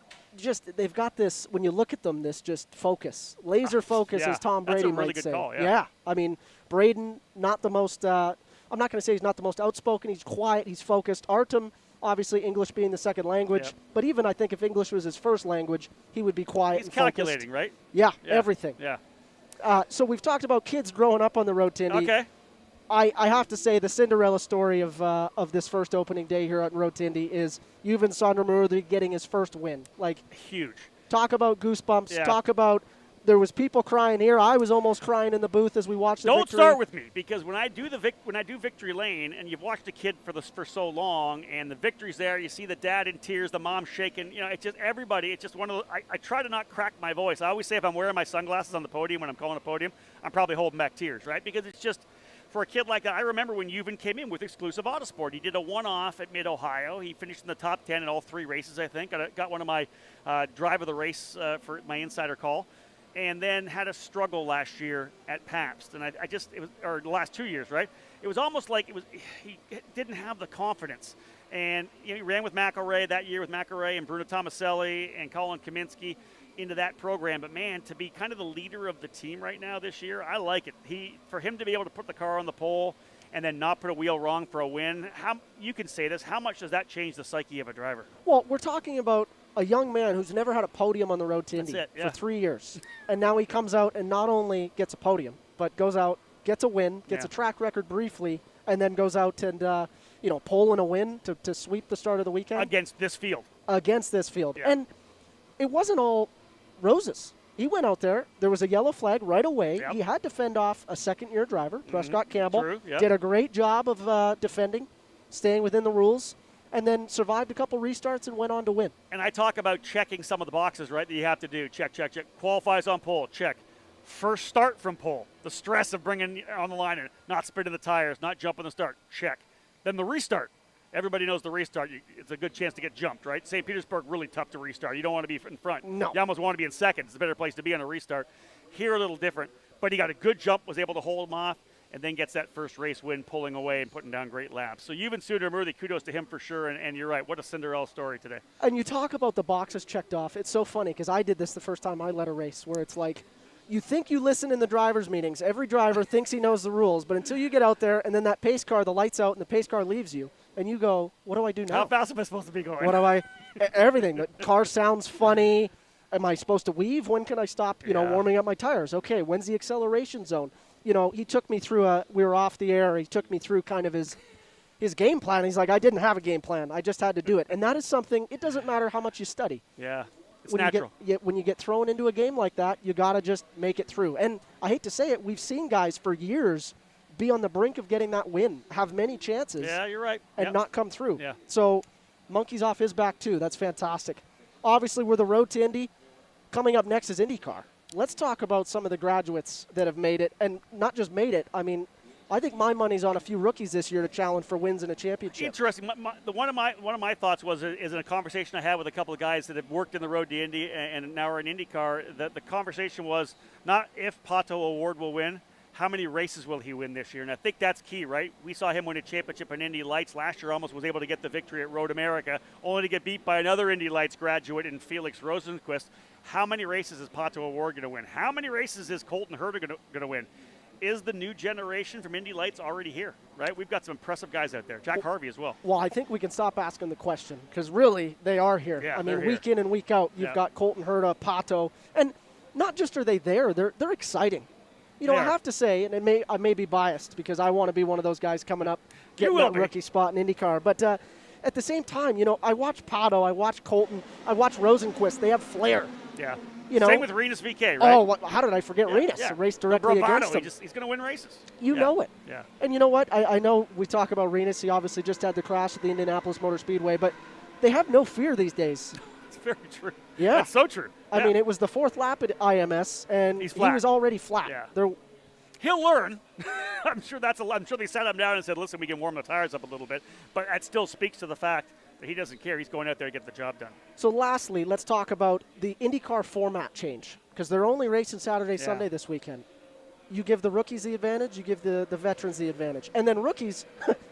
they've got this, when you look at them, this just focus. Laser focus, Yeah, as Tom that's a Brady really might good say. call, yeah. I mean, Braden, not the most, I'm not going to say he's not the most outspoken. He's quiet. He's focused. Artem, obviously English being the second language. Yep. But even I think if English was his first language, he would be quiet He's and calculating, focused. right? Yeah, Yeah, everything. Yeah. So we've talked about kids growing up on the road to Indy. Okay. I have to say the Cinderella story of this first opening day here on Road to Indy is Yuvan Sondermurthy getting his first win. Like, huge. Talk about goosebumps. Yeah. Talk about there was people crying here. I was almost crying in the booth as we watched the Don't victory. start with me, because when I do Victory Lane, and you've watched a kid for so long, and the victory's there, you see the dad in tears, the mom shaking. You know, it's just everybody. It's just one of those. I try to not crack my voice. I always say if I'm wearing my sunglasses on the podium when I'm calling a podium, I'm probably holding back tears, right? Because it's just. For a kid like that, I remember when Yuvan came in with Exclusive Autosport. He did a one-off at Mid-Ohio. He finished in the top 10 in all 3 races, I think. Got one of my drive of the race for my insider call. And then had a struggle last year at Pabst. And or the last 2 years, right? It was almost like he didn't have the confidence. And he ran with McElrea that year with McElrea and Bruno Tomaselli and Colin Kaminsky into that program. But man, to be kind of the leader of the team right now this year, I like it. For him to be able to put the car on the pole and then not put a wheel wrong for a win, you can say this, how much does that change the psyche of a driver? Well, we're talking about a young man who's never had a podium on the road to Indy for 3 years. And now he comes out and not only gets a podium, but goes out, gets a win, gets a track record briefly, and then goes out and, pole in a win to sweep the start of the weekend. Against this field. Yeah. And it wasn't all roses. He went out there. There was a yellow flag right away. Yep. He had to fend off a second-year driver, Prescott Campbell. True, yep. Did a great job of defending, staying within the rules, and then survived a couple restarts and went on to win. And I talk about checking some of the boxes, right, that you have to do. Check. Qualifies on pole, check. First start from pole. The stress of bringing on the line and not spinning the tires, not jumping the start, check. Then the restart. Everybody knows the restart. It's a good chance to get jumped, right? St. Petersburg, really tough to restart. You don't want to be in front. No. You almost want to be in second. It's a better place to be on a restart. Here, a little different. But he got a good jump, was able to hold him off, and then gets that first race win, pulling away and putting down great laps. So Yuvan Sondermurthy, kudos to him for sure, and you're right. What a Cinderella story today. And you talk about the boxes checked off. It's so funny because I did this the first time I led a race where it's like, you think you listen in the drivers' meetings. Every driver thinks he knows the rules, but until you get out there and then that pace car, the lights out and the pace car leaves you, and you go, what do I do now? How fast am I supposed to be going? What do I – everything. The car sounds funny. Am I supposed to weave? When can I stop, warming up my tires? Okay, when's the acceleration zone? He took me through we were off the air. He took me through kind of his game plan. He's like, I didn't have a game plan. I just had to do it. And that is something – it doesn't matter how much you study. Yeah. It's when natural. When you get thrown into a game like that, you got to just make it through. And I hate to say it, we've seen guys for years be on the brink of getting that win, have many chances. Yeah, you're right. And not come through. Yeah. So monkey's off his back, too. That's fantastic. Obviously, we're the road to Indy. Coming up next is Indycar. Let's talk about some of the graduates that have made it, and not just made it. I mean, I think my money's on a few rookies this year to challenge for wins in a championship. Interesting. One of my thoughts was is in a conversation I had with a couple of guys that have worked in the road to Indy and now are in IndyCar. That the conversation was not if Pato O'Ward will win, how many races will he win this year? And I think that's key, right? We saw him win a championship in Indy Lights last year. Almost was able to get the victory at Road America, only to get beat by another Indy Lights graduate in Felix Rosenqvist. How many races is Pato O'Ward going to win? How many races is Colton Herta going to win? Is the new generation from Indy Lights already here, right? We've got some impressive guys out there. Jack Harvey as well. Well, I think we can stop asking the question because really they are here. Yeah, I mean, they're week here. in and week out, you've got Colton Herta, Pato, and not just are they there, they're exciting. I have to say, and I may be biased because I want to be one of those guys coming up, getting that rookie spot in IndyCar. But at the same time, I watch Pato, I watch Colton, I watch Rosenqvist. They have flair. Yeah. You know, same with Rinus VK, right? Oh, how did I forget Rinus? Yeah. Race directly against him. He's going to win races. You know it. Yeah. And you know what? I know we talk about Rinus. He obviously just had the crash at the Indianapolis Motor Speedway, but they have no fear these days. It's very true. Yeah. That's so true. I mean, it was the fourth lap at IMS, and he was already flat. Yeah. He'll learn. I'm sure they sat him down and said, listen, we can warm the tires up a little bit. But that still speaks to the fact But he doesn't care. He's going out there to get the job done. So lastly, let's talk about the IndyCar format change, because they're only racing Saturday, Sunday this weekend. You give the rookies the advantage, you give the veterans the advantage. And then rookies,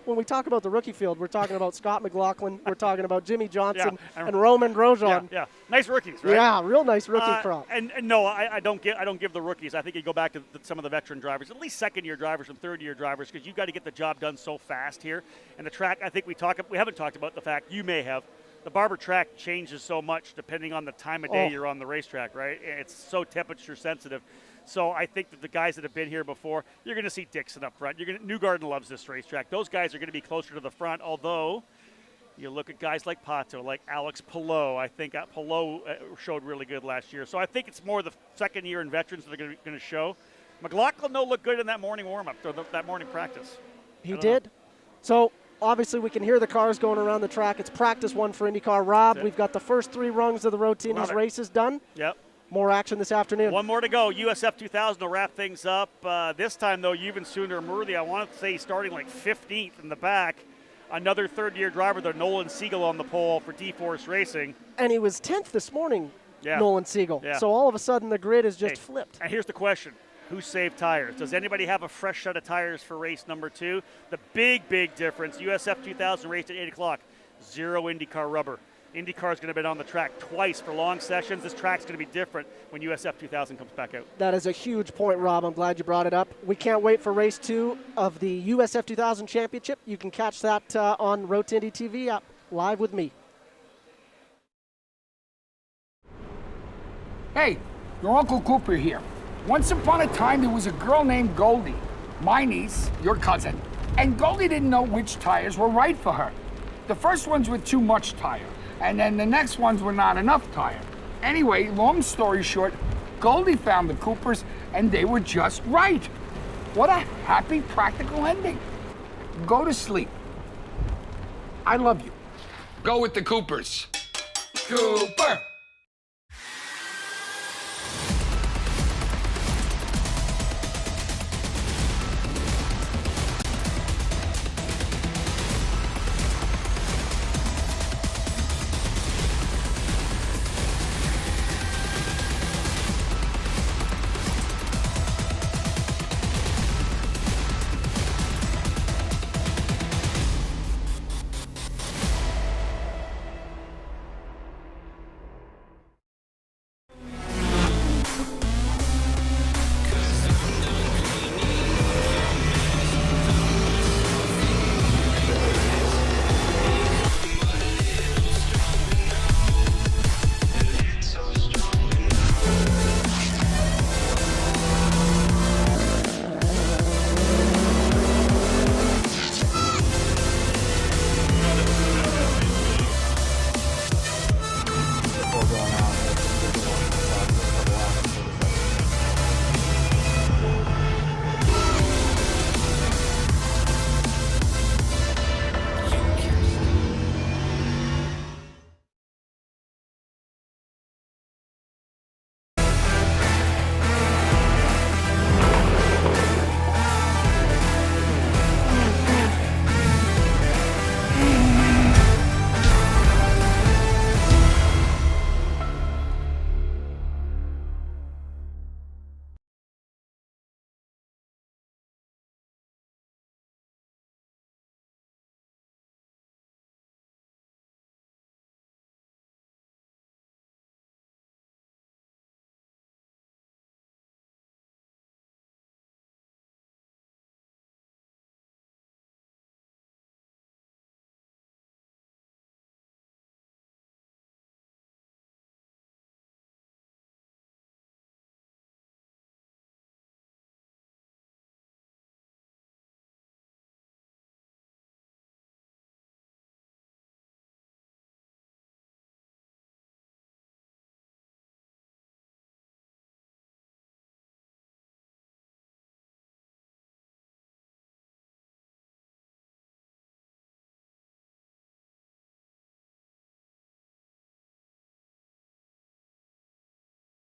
when we talk about the rookie field, we're talking about Scott McLaughlin, we're talking about Jimmy Johnson, and Roman Grosjean. Yeah, nice rookies, right? Yeah, real nice rookie crop. And no, I don't give the rookies. I think you go back to some of the veteran drivers, at least second-year drivers and third-year drivers, because you've got to get the job done so fast here. And the track, I think we haven't talked about the fact, you may have, the Barber track changes so much depending on the time of day you're on the racetrack, right? It's so temperature sensitive. So I think that the guys that have been here before, you're going to see Dixon up front. Newgarden loves this racetrack. Those guys are going to be closer to the front, although you look at guys like Pato, like Alex Palou. I think Palou showed really good last year. So I think it's more the second year and veterans that are going to show. McLaughlin will look good in that morning warm-up, or that morning practice. He did. So obviously we can hear the cars going around the track. It's practice one for IndyCar. Rob, we've got the first 3 rungs of the Road to Indy's races done. Yep. More action this afternoon. One more to go. USF 2000 will wrap things up. This time, though, even sooner. Murthy, I want to say starting like 15th in the back. Another third-year driver, the Nolan Siegel on the pole for D-Force Racing. And he was 10th this morning, Yeah. Nolan Siegel. Yeah. So all of a sudden the grid is just flipped. And here's the question. Who saved tires? Does anybody have a fresh set of tires for race number 2? The big difference, USF 2000 raced at 8 o'clock. 0 IndyCar rubber. IndyCar is going to be on the track twice for long sessions. This track's going to be different when USF 2000 comes back out. That is a huge point, Rob. I'm glad you brought it up. We can't wait for race 2 of the USF 2000 Championship. You can catch that on Road to Indy TV app, live with me. Hey, your Uncle Cooper here. Once upon a time, there was a girl named Goldie, my niece, your cousin, and Goldie didn't know which tires were right for her. The first ones were too much tire, and then the next ones were not enough tire. Anyway, long story short, Goldie found the Coopers, and they were just right. What a happy, practical ending. Go to sleep. I love you. Go with the Coopers. Cooper!